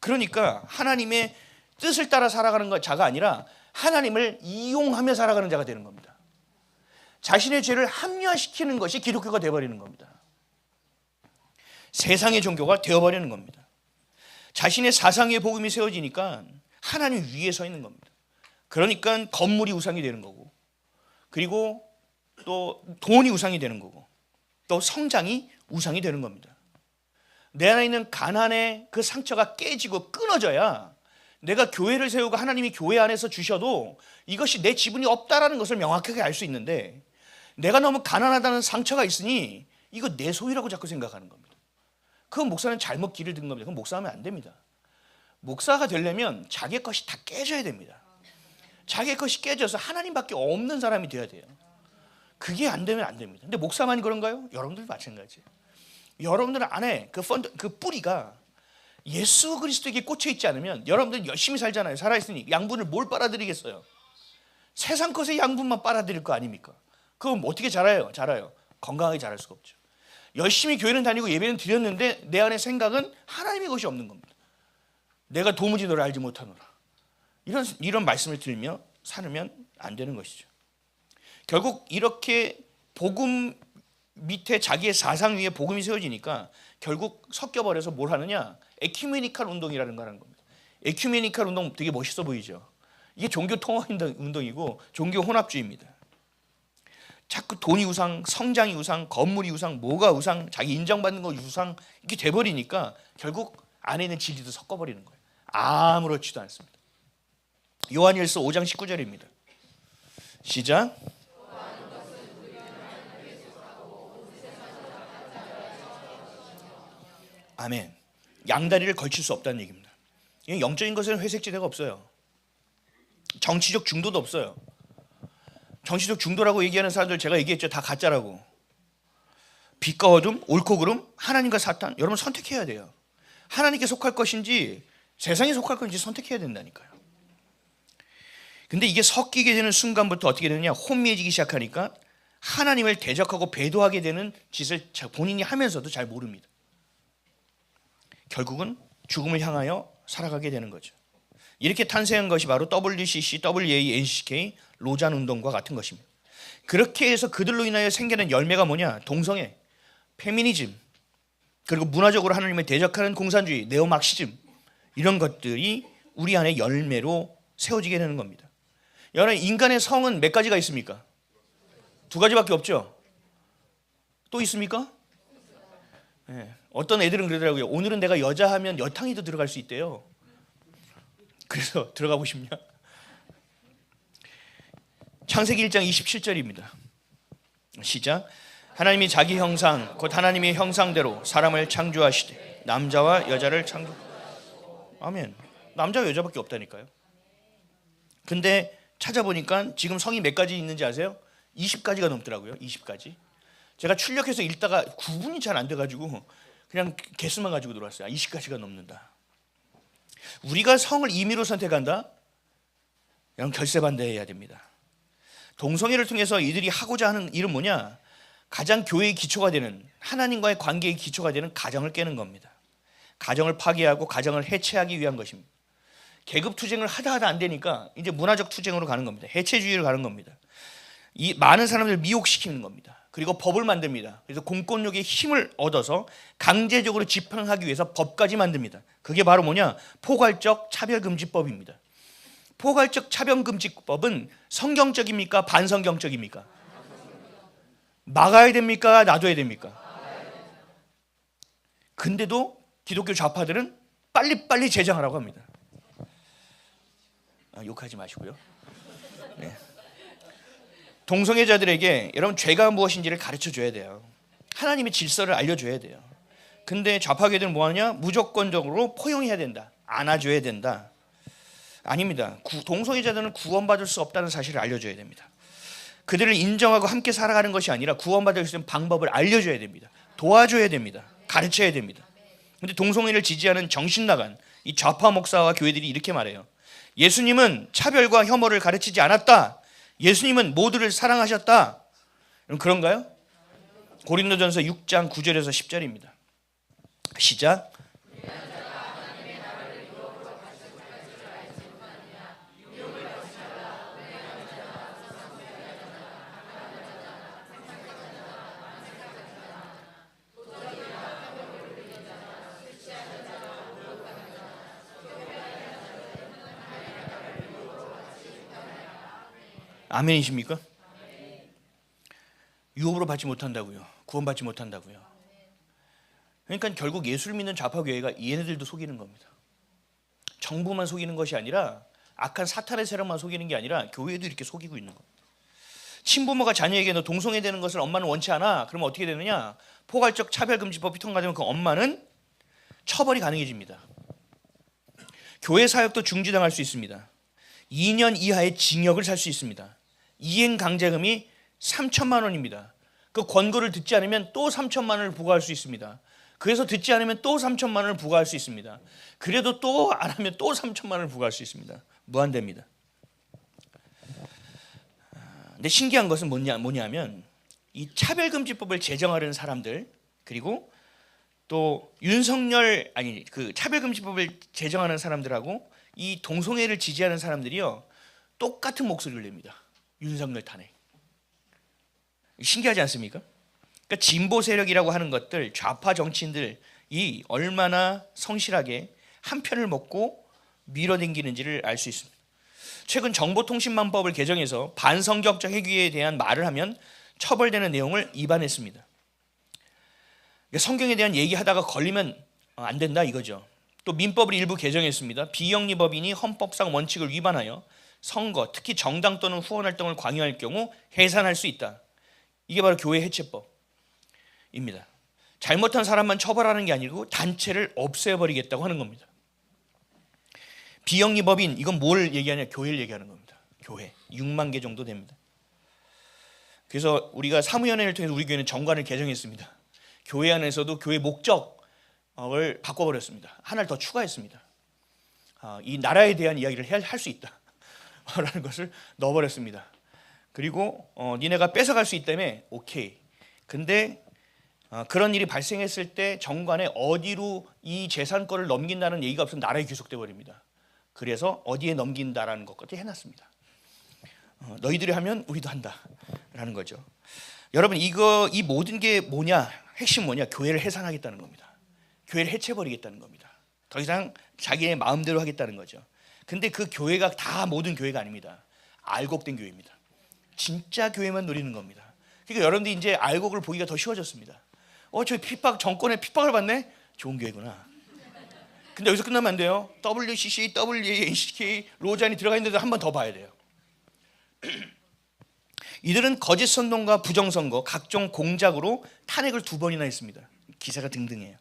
그러니까 하나님의 뜻을 따라 살아가는 자가 아니라 하나님을 이용하며 살아가는 자가 되는 겁니다. 자신의 죄를 합리화시키는 것이 기독교가 되어버리는 겁니다. 세상의 종교가 되어버리는 겁니다. 자신의 사상의 복음이 세워지니까 하나님 위에 서 있는 겁니다. 그러니까 건물이 우상이 되는 거고, 그리고 또 돈이 우상이 되는 거고, 또 성장이 우상이 되는 겁니다. 내 안에 있는 가난의 그 상처가 깨지고 끊어져야 내가 교회를 세우고 하나님이 교회 안에서 주셔도 이것이 내 지분이 없다라는 것을 명확하게 알 수 있는데, 내가 너무 가난하다는 상처가 있으니 이거 내 소유라고 자꾸 생각하는 겁니다. 그 목사는 잘못 길을 든 겁니다. 그럼 목사하면 안 됩니다. 목사가 되려면 자기 것이 다 깨져야 됩니다. 자기 것이 깨져서 하나님밖에 없는 사람이 되어야 돼요. 그게 안 되면 안 됩니다. 근데 목사만이 그런가요? 여러분들도 마찬가지예요. 여러분들 안에 그 뿌리가 예수 그리스도에게 꽂혀 있지 않으면 여러분들 열심히 살잖아요. 살아있으니 양분을 뭘 빨아들이겠어요? 세상 것의 양분만 빨아들일 거 아닙니까? 그럼 어떻게 자라요? 건강하게 자랄 수가 없죠. 열심히 교회는 다니고 예배는 드렸는데 내 안에 생각은 하나님의 것이 없는 겁니다. 내가 도무지 너를 알지 못하노라. 이런 말씀을 들으며 살면 안 되는 것이죠. 결국 이렇게 복음 밑에 자기의 사상 위에 복음이 세워지니까 결국 섞여버려서 뭘 하느냐? 에큐메니칼 운동이라는 거라는 겁니다. 에큐메니칼 운동 되게 멋있어 보이죠? 이게 종교 통합 운동이고 종교 혼합주의입니다. 자꾸 돈이 우상, 성장이 우상, 건물이 우상, 뭐가 우상, 자기 인정받는 거 우상 이렇게 돼버리니까 결국 안에 있는 진리도 섞어버리는 거예요. 아무렇지도 않습니다. 요한일서 5장 19절입니다. 시작. 아멘. 양다리를 걸칠 수 없다는 얘기입니다. 영적인 것에는 회색지대가 없어요. 정치적 중도도 없어요. 정치적 중도라고 얘기하는 사람들 제가 얘기했죠. 다 가짜라고. 빛과 어둠, 옳고 그름, 하나님과 사탄. 여러분 선택해야 돼요. 하나님께 속할 것인지 세상에 속할 것인지 선택해야 된다니까요. 근데 이게 섞이게 되는 순간부터 어떻게 되느냐? 혼미해지기 시작하니까 하나님을 대적하고 배도하게 되는 짓을 본인이 하면서도 잘 모릅니다. 결국은 죽음을 향하여 살아가게 되는 거죠. 이렇게 탄생한 것이 바로 WCC, WA, NCK, 로잔 운동과 같은 것입니다. 그렇게 해서 그들로 인하여 생기는 열매가 뭐냐? 동성애, 페미니즘, 그리고 문화적으로 하나님을 대적하는 공산주의, 네오막시즘 이런 것들이 우리 안에 열매로 세워지게 되는 겁니다. 여러분 인간의 성은 몇 가지가 있습니까? 두 가지밖에 없죠. 또 있습니까? 네. 어떤 애들은 그러더라고요. 오늘은 내가 여자 하면 여탕이도 들어갈 수 있대요. 그래서 들어가고 싶냐? 창세기 1장 27절입니다. 시작. 하나님이 자기 형상 곧 하나님의 형상대로 사람을 창조하시되 남자와 여자를 창조. 아멘. 남자와 여자밖에 없다니까요. 근데 찾아보니까 지금 성이 몇 가지 있는지 아세요? 20가지가 넘더라고요. 20가지. 제가 출력해서 읽다가 구분이 잘 안 돼가지고 그냥 개수만 가지고 들어왔어요. 20가지가 넘는다. 우리가 성을 임의로 선택한다? 여러분 결세반대해야 됩니다. 동성애를 통해서 이들이 하고자 하는 일은 뭐냐? 가장 교회의 기초가 되는, 하나님과의 관계의 기초가 되는 가정을 깨는 겁니다. 가정을 파괴하고 가정을 해체하기 위한 것입니다. 계급 투쟁을 하다 안 되니까 이제 문화적 투쟁으로 가는 겁니다. 해체주의로 가는 겁니다. 이 많은 사람들을 미혹시키는 겁니다. 그리고 법을 만듭니다. 그래서 공권력의 힘을 얻어서 강제적으로 집행하기 위해서 법까지 만듭니다. 그게 바로 뭐냐? 포괄적 차별금지법입니다. 포괄적 차별금지법은 성경적입니까? 반성경적입니까? 막아야 됩니까? 놔둬야 됩니까? 근데도 기독교 좌파들은 빨리빨리 제정하라고 합니다. 욕하지 마시고요. 네. 동성애자들에게 여러분 죄가 무엇인지를 가르쳐줘야 돼요. 하나님의 질서를 알려줘야 돼요. 근데 좌파계들은 뭐하냐? 무조건적으로 포용해야 된다, 안아줘야 된다. 아닙니다. 동성애자들은 구원받을 수 없다는 사실을 알려줘야 됩니다. 그들을 인정하고 함께 살아가는 것이 아니라 구원받을 수 있는 방법을 알려줘야 됩니다. 도와줘야 됩니다. 가르쳐야 됩니다. 근데 동성애를 지지하는 정신나간 이 좌파 목사와 교회들이 이렇게 말해요. 예수님은 차별과 혐오를 가르치지 않았다. 예수님은 모두를 사랑하셨다. 그런가요? 고린도전서 6장 9절에서 10절입니다. 시작. 아멘이십니까? 유업으로 받지 못한다고요. 구원받지 못한다고요. 그러니까 결국 예수를 믿는 좌파교회가 얘네들도 속이는 겁니다. 정부만 속이는 것이 아니라 악한 사탄의 세력만 속이는 게 아니라 교회도 이렇게 속이고 있는 겁니다. 친부모가 자녀에게 너 동성애 되는 것을 엄마는 원치 않아. 그러면 어떻게 되느냐? 포괄적 차별금지법이 통과되면 그 엄마는 처벌이 가능해집니다. 교회 사역도 중지당할 수 있습니다. 2년 이하의 징역을 살 수 있습니다. 이행 강제금이 3천만 원입니다. 그 권고를 듣지 않으면 또 3천만 원을 부과할 수 있습니다. 그래서 듣지 않으면 또 3천만 원을 부과할 수 있습니다. 그래도 또 안 하면 또 3천만 원을 부과할 수 있습니다. 무한대입니다. 근데 신기한 것은 뭐냐면 이 차별금지법을 제정하려는 사람들, 그리고 또 그 차별금지법을 제정하는 사람들하고 이 동성애를 지지하는 사람들이요 똑같은 목소리를 냅니다. 윤석열 탄핵. 신기하지 않습니까? 그러니까 진보 세력이라고 하는 것들, 좌파 정치인들이 얼마나 성실하게 한 편을 먹고 밀어당기는지를 알 수 있습니다. 최근 정보통신망법을 개정해서 반성경적 행위에 대한 말을 하면 처벌되는 내용을 위반했습니다. 그러니까 성경에 대한 얘기하다가 걸리면 안 된다 이거죠. 또 민법을 일부 개정했습니다. 비영리 법인이 헌법상 원칙을 위반하여 선거, 특히 정당 또는 후원 활동을 강요할 경우 해산할 수 있다. 이게 바로 교회 해체법입니다. 잘못한 사람만 처벌하는 게 아니고 단체를 없애버리겠다고 하는 겁니다. 비영리 법인, 이건 뭘 얘기하냐? 교회를 얘기하는 겁니다. 교회 6만 개 정도 됩니다. 그래서 우리가 사무연회를 통해서 우리 교회는 정관을 개정했습니다. 교회 안에서도 교회 목적을 바꿔버렸습니다. 하나를 더 추가했습니다. 이 나라에 대한 이야기를 할 수 있다 라는 것을 넣어버렸습니다. 그리고 니네가 뺏어갈 수 있다며 오케이. 근데 그런 일이 발생했을 때 정관에 어디로 이 재산권을 넘긴다는 얘기가 없으면 나라에 귀속돼 버립니다. 그래서 어디에 넘긴다라는 것까지 해놨습니다. 너희들이 하면 우리도 한다라는 거죠. 여러분 이 모든 게 뭐냐? 핵심 뭐냐? 교회를 해산하겠다는 겁니다. 교회를 해체버리겠다는 겁니다. 더 이상 자기의 마음대로 하겠다는 거죠. 근데 그 교회가 다 모든 교회가 아닙니다. 알곡된 교회입니다. 진짜 교회만 노리는 겁니다. 그러니까 여러분들이 이제 알곡을 보기가 더 쉬워졌습니다. 저 정권의 핍박을 받네? 좋은 교회구나. 근데 여기서 끝나면 안 돼요. WCC, WACK, 로잔이 들어가 있는데도 한 번 더 봐야 돼요. 이들은 거짓 선동과 부정선거, 각종 공작으로 탄핵을 2번이나 했습니다. 기사가 등등해요.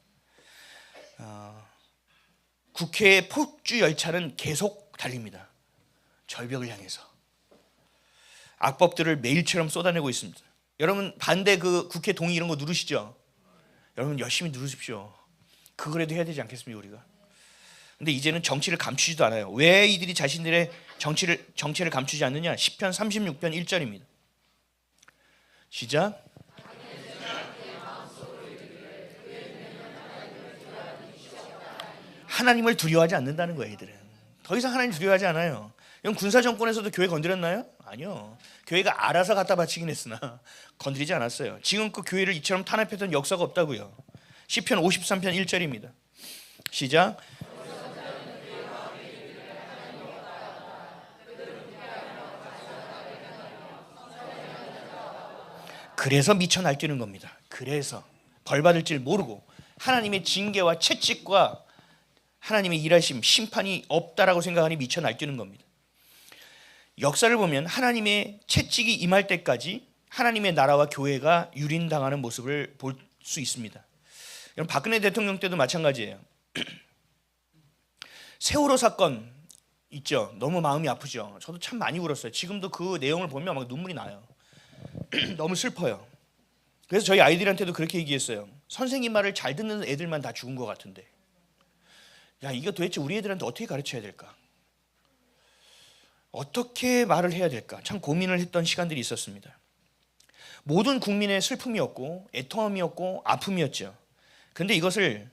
국회의 폭주 열차는 계속 달립니다. 절벽을 향해서 악법들을 매일처럼 쏟아내고 있습니다. 여러분 반대 그 국회 동의 이런 거 누르시죠? 여러분 열심히 누르십시오. 그거라도 해야 되지 않겠습니까 우리가? 근데 이제는 정치를 감추지도 않아요. 왜 이들이 자신들의 정체를 감추지 않느냐? 시편 36편 1절입니다. 시작. 하나님을 두려워하지 않는다는 거예요. 이들은 더 이상 하나님 두려워하지 않아요. 이건 군사 정권에서도 교회 건드렸나요? 아니요. 교회가 알아서 갖다 바치긴 했으나 건드리지 않았어요. 지금껏 교회를 이처럼 탄압했던 역사가 없다고요. 시편 53편 1절입니다. 시작. 그래서 미쳐 날뛰는 겁니다. 그래서 벌받을 줄 모르고 하나님의 징계와 채찍과 하나님의 일하심, 심판이 없다라고 생각하니 미쳐 날뛰는 겁니다. 역사를 보면 하나님의 채찍이 임할 때까지 하나님의 나라와 교회가 유린당하는 모습을 볼 수 있습니다. 여러분 박근혜 대통령 때도 마찬가지예요. 세월호 사건 있죠. 너무 마음이 아프죠. 저도 참 많이 울었어요. 지금도 그 내용을 보면 막 눈물이 나요. 너무 슬퍼요. 그래서 저희 아이들한테도 그렇게 얘기했어요. 선생님 말을 잘 듣는 애들만 다 죽은 것 같은데 야 이거 도대체 우리 애들한테 어떻게 가르쳐야 될까? 어떻게 말을 해야 될까? 참 고민을 했던 시간들이 있었습니다. 모든 국민의 슬픔이었고 애통함이었고 아픔이었죠. 그런데 이것을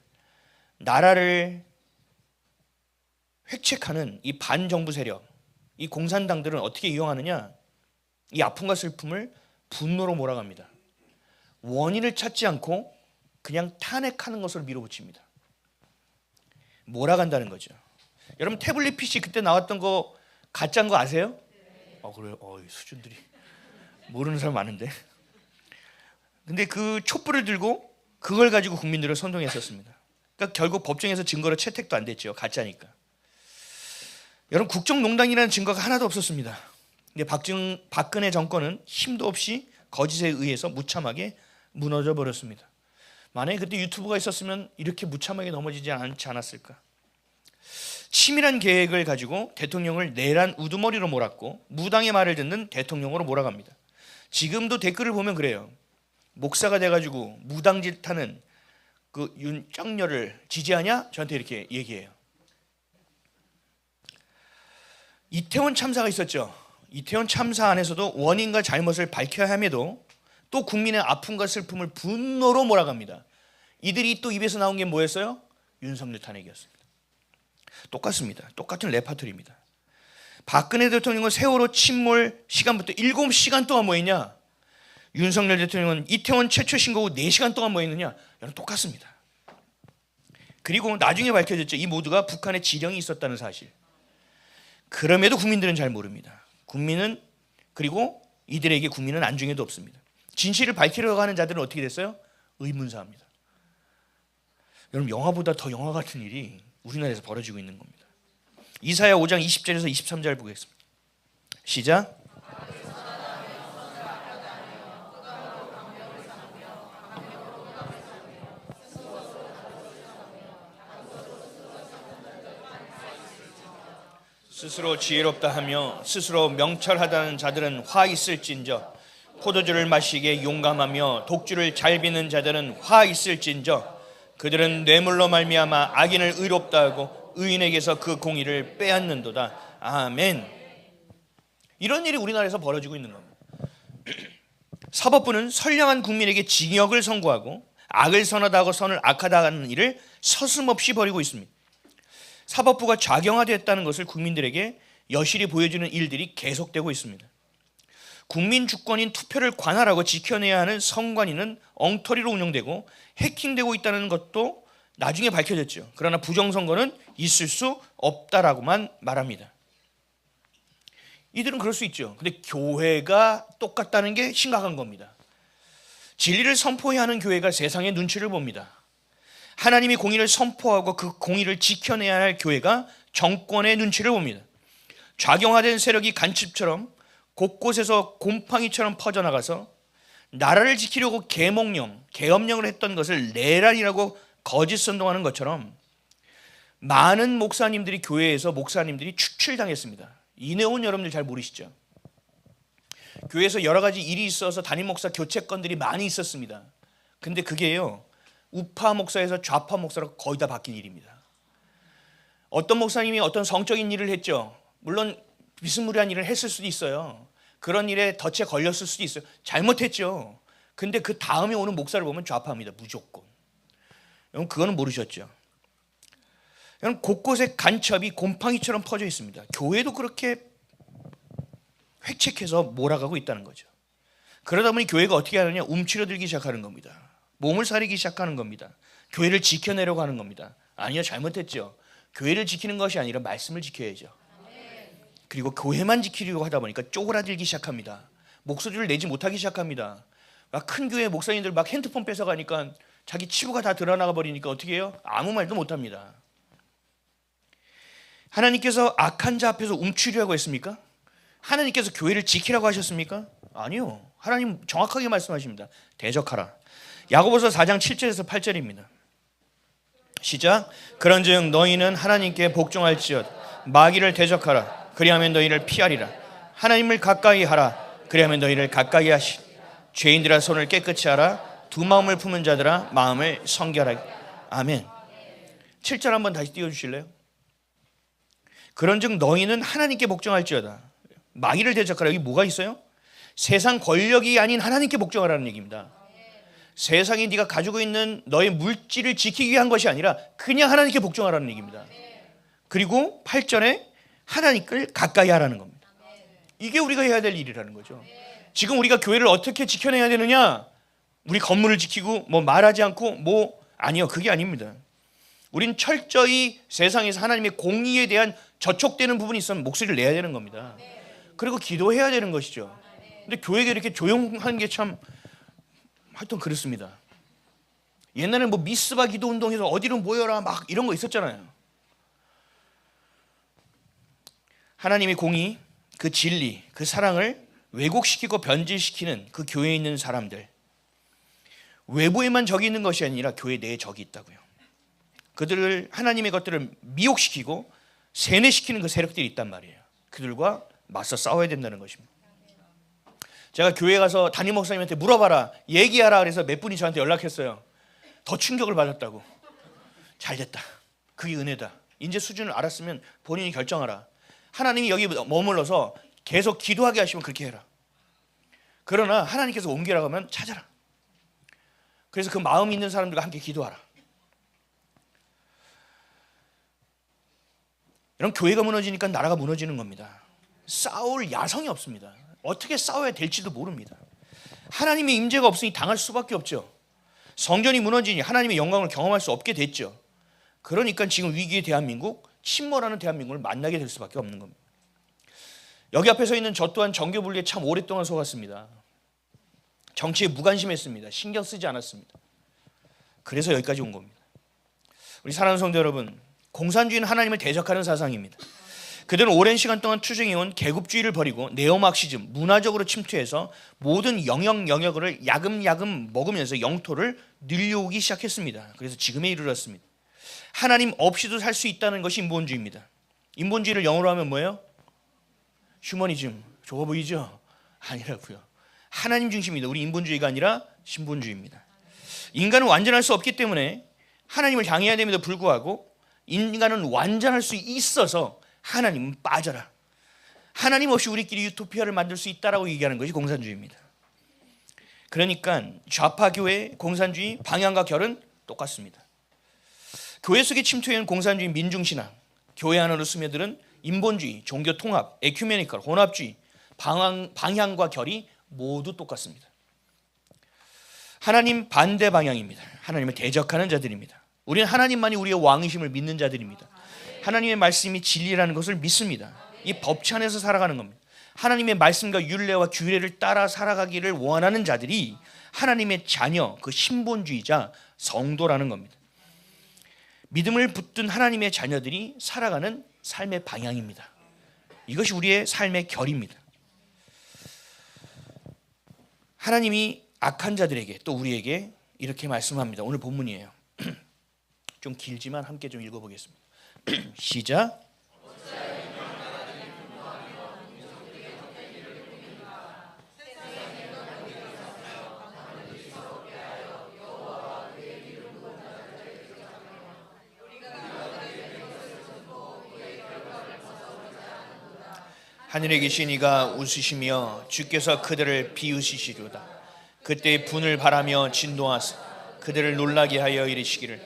나라를 획책하는 이 반정부 세력, 이 공산당들은 어떻게 이용하느냐? 이 아픔과 슬픔을 분노로 몰아갑니다. 원인을 찾지 않고 그냥 탄핵하는 것으로 밀어붙입니다. 몰아간다는 거죠. 여러분 태블릿 PC 그때 나왔던 거 가짜인 거 아세요? 그래요? 수준들이 모르는 사람 많은데. 근데 그 촛불을 들고 그걸 가지고 국민들을 선동했었습니다. 그러니까 결국 법정에서 증거로 채택도 안 됐죠. 가짜니까. 여러분 국정농단이라는 증거가 하나도 없었습니다. 근데 박근혜 정권은 힘도 없이 거짓에 의해서 무참하게 무너져 버렸습니다. 만약에 그때 유튜브가 있었으면 이렇게 무참하게 넘어지지 않지 않았을까? 치밀한 계획을 가지고 대통령을 내란 우두머리로 몰았고 무당의 말을 듣는 대통령으로 몰아갑니다. 지금도 댓글을 보면 그래요. 목사가 돼가지고 무당짓 하는 그 윤석열을 지지하냐? 저한테 이렇게 얘기해요. 이태원 참사가 있었죠. 이태원 참사 안에서도 원인과 잘못을 밝혀야 함에도 또 국민의 아픔과 슬픔을 분노로 몰아갑니다. 이들이 또 입에서 나온 게 뭐였어요? 윤석열 탄핵이었습니다. 똑같습니다. 똑같은 레파토리입니다. 박근혜 대통령은 세월호 침몰 시간부터 7시간 동안 뭐 했냐? 윤석열 대통령은 이태원 최초 신고 후 4시간 동안 뭐 했느냐? 여러분 똑같습니다. 그리고 나중에 밝혀졌죠. 이 모두가 북한의 지령이 있었다는 사실. 그럼에도 국민들은 잘 모릅니다. 그리고 이들에게 국민은 안중에도 없습니다. 진실을 밝히려고 하는 자들은 어떻게 됐어요? 의문사합니다. 여러분 영화보다 더 영화 같은 일이 우리나라에서 벌어지고 있는 겁니다. 이사야 5장 20절에서 23절 보겠습니다. 시작. 스스로 지혜롭다 하며 스스로 명철하다는 자들은 화 있을진저, 포도주를 마시기에 용감하며 독주를 잘 비는 자들은 화 있을진저, 그들은 뇌물로 말미암아 악인을 의롭다 하고 의인에게서 그 공의를 빼앗는도다. 아멘. 이런 일이 우리나라에서 벌어지고 있는 겁니다. 사법부는 선량한 국민에게 징역을 선고하고 악을 선하다 하고 선을 악하다 하는 일을 서슴없이 벌이고 있습니다. 사법부가 좌경화되었다는 것을 국민들에게 여실히 보여주는 일들이 계속되고 있습니다. 국민 주권인 투표를 관할하고 지켜내야 하는 선관위는 엉터리로 운영되고 해킹되고 있다는 것도 나중에 밝혀졌죠. 그러나 부정선거는 있을 수 없다라고만 말합니다. 이들은 그럴 수 있죠. 근데 교회가 똑같다는 게 심각한 겁니다. 진리를 선포해야 하는 교회가 세상의 눈치를 봅니다. 하나님이 공의를 선포하고 그 공의를 지켜내야 할 교회가 정권의 눈치를 봅니다. 좌경화된 세력이 간첩처럼 곳곳에서 곰팡이처럼 퍼져나가서 나라를 지키려고 계엄령을 했던 것을 내란이라고 거짓 선동하는 것처럼 많은 목사님들이 교회에서 목사님들이 추출당했습니다. 이 내용은 여러분들 잘 모르시죠? 교회에서 여러 가지 일이 있어서 담임 목사 교체 건들이 많이 있었습니다. 근데 그게요, 우파 목사에서 좌파 목사로 거의 다 바뀐 일입니다. 어떤 목사님이 어떤 성적인 일을 했죠. 물론 비스무리한 일을 했을 수도 있어요. 그런 일에 덫에 걸렸을 수도 있어요. 잘못했죠. 근데 그 다음에 오는 목사를 보면 좌파입니다. 무조건. 여러분 그거는 모르셨죠? 여러분 곳곳에 간첩이 곰팡이처럼 퍼져 있습니다. 교회도 그렇게 획책해서 몰아가고 있다는 거죠. 그러다 보니 교회가 어떻게 하느냐, 움츠러들기 시작하는 겁니다. 몸을 사리기 시작하는 겁니다. 교회를 지켜내려고 하는 겁니다. 아니요, 잘못했죠. 교회를 지키는 것이 아니라 말씀을 지켜야죠. 그리고 교회만 지키려고 하다 보니까 쪼그라들기 시작합니다. 목소리를 내지 못하기 시작합니다. 막 큰 교회 목사님들 막 핸드폰 뺏어가니까 자기 치부가 다 드러나가 버리니까 어떻게 해요? 아무 말도 못합니다. 하나님께서 악한 자 앞에서 움츠리라고 했습니까? 하나님께서 교회를 지키라고 하셨습니까? 아니요. 하나님 정확하게 말씀하십니다. 대적하라. 야고보서 4장 7절에서 8절입니다. 시작. 그런즉 너희는 하나님께 복종할지어다. 마귀를 대적하라. 그리하면 너희를 피하리라. 하나님을 가까이 하라. 그리하면 너희를 가까이 하시리. 죄인들아 손을 깨끗이 하라. 두 마음을 품은 자들아 마음을 성결하게. 아멘. 7절 한번 다시 띄워주실래요? 그런즉 너희는 하나님께 복종할지어다. 마귀를 대적하라. 여기 뭐가 있어요? 세상 권력이 아닌 하나님께 복종하라는 얘기입니다. 세상이 네가 가지고 있는 너의 물질을 지키기 위한 것이 아니라 그냥 하나님께 복종하라는 얘기입니다. 그리고 8절에 하나님을 가까이 하라는 겁니다. 이게 우리가 해야 될 일이라는 거죠. 지금 우리가 교회를 어떻게 지켜내야 되느냐? 우리 건물을 지키고 뭐 말하지 않고 뭐 아니요, 그게 아닙니다. 우린 철저히 세상에서 하나님의 공의에 대한 저촉되는 부분이 있으면 목소리를 내야 되는 겁니다. 그리고 기도해야 되는 것이죠. 근데 교회가 이렇게 조용한 게 참 하여튼 그렇습니다. 옛날에는 뭐 미스바 기도 운동해서 어디로 모여라 막 이런 거 있었잖아요. 하나님의 공의, 그 진리, 그 사랑을 왜곡시키고 변질시키는 그 교회에 있는 사람들, 외부에만 적이 있는 것이 아니라 교회 내에 적이 있다고요. 그들을 하나님의 것들을 미혹시키고 세뇌시키는 그 세력들이 있단 말이에요. 그들과 맞서 싸워야 된다는 것입니다. 제가 교회 가서 담임 목사님한테 물어봐라, 얘기하라 그래서 몇 분이 저한테 연락했어요. 더 충격을 받았다고. 잘됐다. 그게 은혜다. 이제 수준을 알았으면 본인이 결정하라. 하나님이 여기 머물러서 계속 기도하게 하시면 그렇게 해라. 그러나 하나님께서 옮기라고 하면 찾아라. 그래서 그 마음 있는 사람들과 함께 기도하라. 이런 교회가 무너지니까 나라가 무너지는 겁니다. 싸울 야성이 없습니다. 어떻게 싸워야 될지도 모릅니다. 하나님의 임재가 없으니 당할 수밖에 없죠. 성전이 무너지니 하나님의 영광을 경험할 수 없게 됐죠. 그러니까 지금 위기의 대한민국, 침몰하는 대한민국을 만나게 될 수밖에 없는 겁니다. 여기 앞에 서 있는 저 또한 정교 분리에 참 오랫동안 속았습니다. 정치에 무관심했습니다. 신경 쓰지 않았습니다. 그래서 여기까지 온 겁니다. 우리 사랑하는 성도 여러분, 공산주의는 하나님을 대적하는 사상입니다. 그들은 오랜 시간 동안 투쟁해온 계급주의를 버리고 네오마크시즘, 문화적으로 침투해서 모든 영역을 야금야금 먹으면서 영토를 늘려오기 시작했습니다. 그래서 지금에 이르렀습니다. 하나님 없이도 살 수 있다는 것이 인본주의입니다. 인본주의를 영어로 하면 뭐예요? 휴머니즘. 좋아 보이죠? 아니라고요. 하나님 중심입니다. 우리 인본주의가 아니라 신본주의입니다. 인간은 완전할 수 없기 때문에 하나님을 향해야 됨에도 불구하고 인간은 완전할 수 있어서 하나님은 빠져라. 하나님 없이 우리끼리 유토피아를 만들 수 있다라고 얘기하는 것이 공산주의입니다. 그러니까 좌파 교회, 공산주의, 방향과 결은 똑같습니다. 교회 속에 침투해온 공산주의, 민중신앙, 교회 안으로 스며들은 인본주의, 종교 통합, 에큐메니컬, 혼합주의, 방향과 결이 모두 똑같습니다. 하나님 반대 방향입니다. 하나님을 대적하는 자들입니다. 우리는 하나님만이 우리의 왕이심을 믿는 자들입니다. 하나님의 말씀이 진리라는 것을 믿습니다. 이 법치 안에서 살아가는 겁니다. 하나님의 말씀과 율례와 규례를 따라 살아가기를 원하는 자들이 하나님의 자녀, 그 신본주의자, 성도라는 겁니다. 믿음을 붙든 하나님의 자녀들이 살아가는 삶의 방향입니다. 이것이 우리의 삶의 결입니다. 하나님이 악한 자들에게 또 우리에게 이렇게 말씀합니다. 오늘 본문이에요. 좀 길지만 함께 좀 읽어보겠습니다. 시작. 하늘에 계신 이가 웃으시며 주께서 그들을 비웃으시리로다. 그때 분을 바라며 진노하사 그들을 놀라게 하여 이르시기를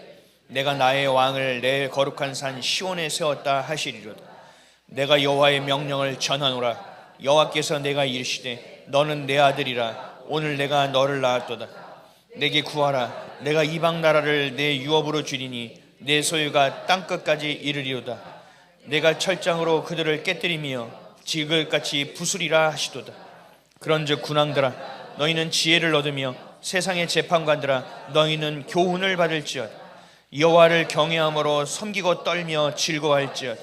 내가 나의 왕을 내 거룩한 산 시온에 세웠다 하시리로다. 내가 여호와의 명령을 전하노라. 여호와께서 내가 이르시되 너는 내 아들이라. 오늘 내가 너를 낳았도다. 내게 구하라. 내가 이방 나라를 내 유업으로 주리니 내 소유가 땅끝까지 이르리로다. 내가 철장으로 그들을 깨뜨리며 지글같이 부수리라 하시도다. 그런즉 군왕들아 너희는 지혜를 얻으며 세상의 재판관들아 너희는 교훈을 받을지어다. 여호와를 경외함으로 섬기고 떨며 즐거워할지어다.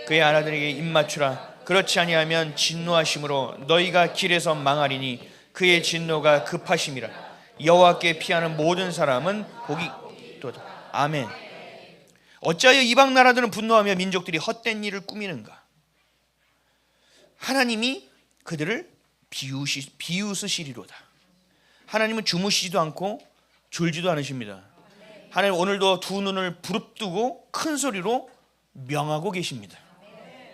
그의 아들에게 입맞추라. 그렇지 아니하면 진노하심으로 너희가 길에서 망하리니 그의 진노가 급하심이라. 여호와께 피하는 모든 사람은 복이 있도다. 아멘. 어찌하여 이방 나라들은 분노하며 민족들이 헛된 일을 꾸미는가? 하나님이 그들을 비웃으시리로다. 하나님은 주무시지도 않고 졸지도 않으십니다. 하나님 오늘도 두 눈을 부릅뜨고 큰 소리로 명하고 계십니다.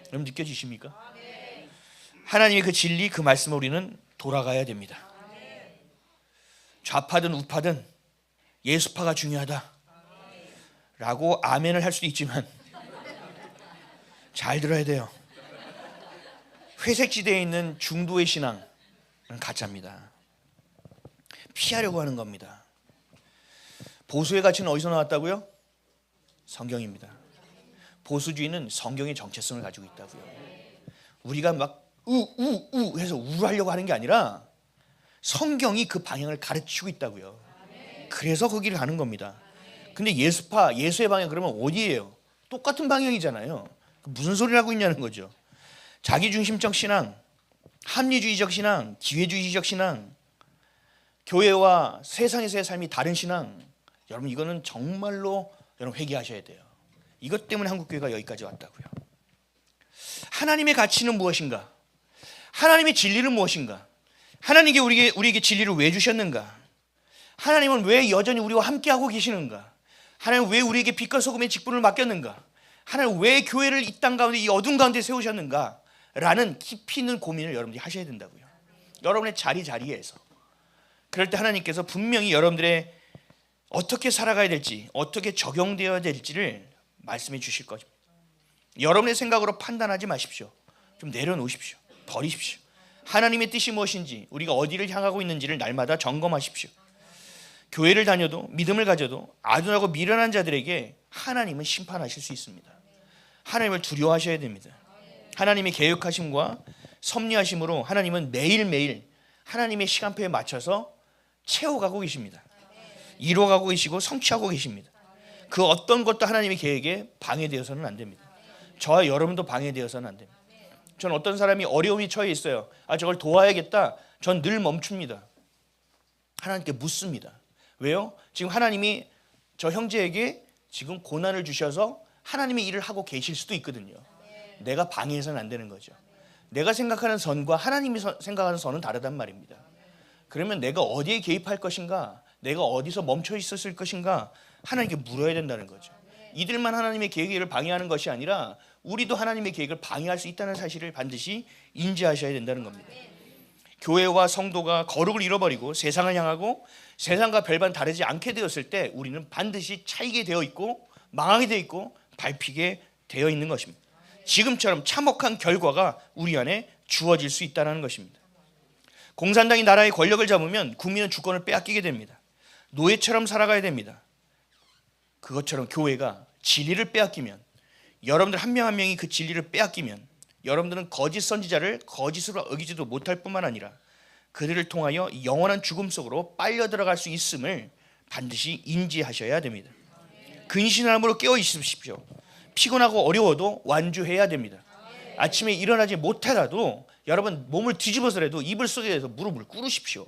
여러분 느껴지십니까? 하나님의 그 진리, 그 말씀을 우리는 돌아가야 됩니다. 좌파든 우파든 예수파가 중요하다 라고 아멘을 할 수도 있지만 잘 들어야 돼요. 회색지대에 있는 중도의 신앙은 가짜입니다. 피하려고 하는 겁니다. 보수의 가치는 어디서 나왔다고요? 성경입니다. 보수주의는 성경의 정체성을 가지고 있다고요. 우리가 막 우우우 해서 우하려고 하는 게 아니라 성경이 그 방향을 가르치고 있다고요. 그래서 거기를 가는 겁니다. 근데 예수파, 예수의 방향 그러면 어디예요? 똑같은 방향이잖아요. 무슨 소리를 하고 있냐는 거죠. 자기중심적 신앙, 합리주의적 신앙, 기회주의적 신앙, 교회와 세상에서의 삶이 다른 신앙, 여러분 이거는 정말로 여러분 회개하셔야 돼요. 이것 때문에 한국교회가 여기까지 왔다고요. 하나님의 가치는 무엇인가? 하나님의 진리는 무엇인가? 하나님께 우리에게 진리를 왜 주셨는가? 하나님은 왜 여전히 우리와 함께하고 계시는가? 하나님은 왜 우리에게 빛과 소금의 직분을 맡겼는가? 하나님은 왜 교회를 이 땅 가운데 이 어둠 가운데 세우셨는가? 라는 깊이 있는 고민을 여러분들이 하셔야 된다고요. 여러분의 자리에서. 그럴 때 하나님께서 분명히 여러분들의 어떻게 살아가야 될지, 어떻게 적용되어야 될지를 말씀해 주실 것입니다. 여러분의 생각으로 판단하지 마십시오. 좀 내려놓으십시오. 버리십시오. 하나님의 뜻이 무엇인지, 우리가 어디를 향하고 있는지를 날마다 점검하십시오. 교회를 다녀도 믿음을 가져도 아둔하고 미련한 자들에게 하나님은 심판하실 수 있습니다. 하나님을 두려워하셔야 됩니다. 하나님의 계획하심과 섭리하심으로 하나님은 매일매일 하나님의 시간표에 맞춰서 채워가고 계십니다. 이루어가고 계시고 성취하고 계십니다. 그 어떤 것도 하나님의 계획에 방해되어서는 안 됩니다. 저와 여러분도 방해되어서는 안 됩니다. 전 어떤 사람이 어려움이 처해 있어요. 저걸 도와야겠다. 전 늘 멈춥니다. 하나님께 묻습니다. 왜요? 지금 하나님이 저 형제에게 지금 고난을 주셔서 하나님의 일을 하고 계실 수도 있거든요. 내가 방해해서는 안 되는 거죠. 내가 생각하는 선과 하나님이 생각하는 선은 다르단 말입니다. 그러면 내가 어디에 개입할 것인가? 내가 어디서 멈춰 있었을 것인가? 하나님께 물어야 된다는 거죠. 이들만 하나님의 계획을 방해하는 것이 아니라 우리도 하나님의 계획을 방해할 수 있다는 사실을 반드시 인지하셔야 된다는 겁니다. 교회와 성도가 거룩을 잃어버리고 세상을 향하고 세상과 별반 다르지 않게 되었을 때 우리는 반드시 차이게 되어 있고 망하게 되어 있고 밟히게 되어 있는 것입니다. 지금처럼 참혹한 결과가 우리 안에 주어질 수 있다는 것입니다. 공산당이 나라의 권력을 잡으면 국민은 주권을 빼앗기게 됩니다. 노예처럼 살아가야 됩니다. 그것처럼 교회가 진리를 빼앗기면, 여러분들 한 명 한 명이 그 진리를 빼앗기면 여러분들은 거짓 선지자를 거짓으로 어기지도 못할 뿐만 아니라 그들을 통하여 영원한 죽음 속으로 빨려 들어갈 수 있음을 반드시 인지하셔야 됩니다. 근신함으로 깨어 있으십시오. 피곤하고 어려워도 완주해야 됩니다. 아침에 일어나지 못하더라도 여러분 몸을 뒤집어서라도 이불 속에서 무릎을 꿇으십시오.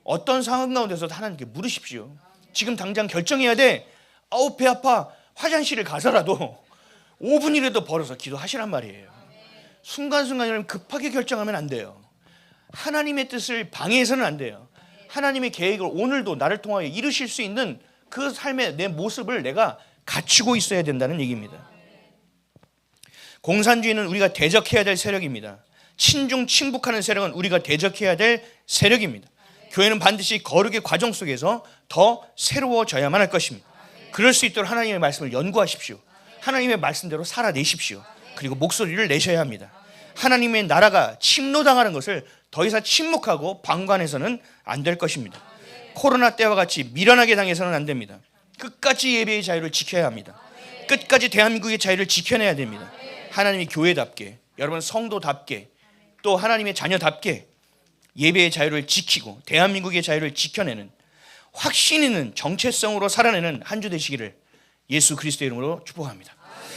어떤 상황 가운데서도 하나님께 물으십시오. 지금 당장 결정해야 돼. 아우 배 아파. 화장실을 가서라도 5분이라도 벌어서 기도하시란 말이에요. 순간순간 여러분 급하게 결정하면 안 돼요. 하나님의 뜻을 방해해서는 안 돼요. 하나님의 계획을 오늘도 나를 통하여 이루실 수 있는 그 삶의 내 모습을 내가 갖추고 있어야 된다는 얘기입니다. 공산주의는 우리가 대적해야 될 세력입니다. 친중 친북하는 세력은 우리가 대적해야 될 세력입니다. 교회는 반드시 거룩의 과정 속에서 더 새로워져야만 할 것입니다. 그럴 수 있도록 하나님의 말씀을 연구하십시오. 하나님의 말씀대로 살아내십시오. 그리고 목소리를 내셔야 합니다. 하나님의 나라가 침노당하는 것을 더 이상 침묵하고 방관해서는 안 될 것입니다. 코로나 때와 같이 미련하게 당해서는 안 됩니다. 끝까지 예배의 자유를 지켜야 합니다. 끝까지 대한민국의 자유를 지켜내야 됩니다. 하나님이 교회답게, 여러분 성도답게, 또 하나님의 자녀답게 예배의 자유를 지키고 대한민국의 자유를 지켜내는 확신 있는 정체성으로 살아내는 한 주 되시기를 예수 그리스도의 이름으로 축복합니다.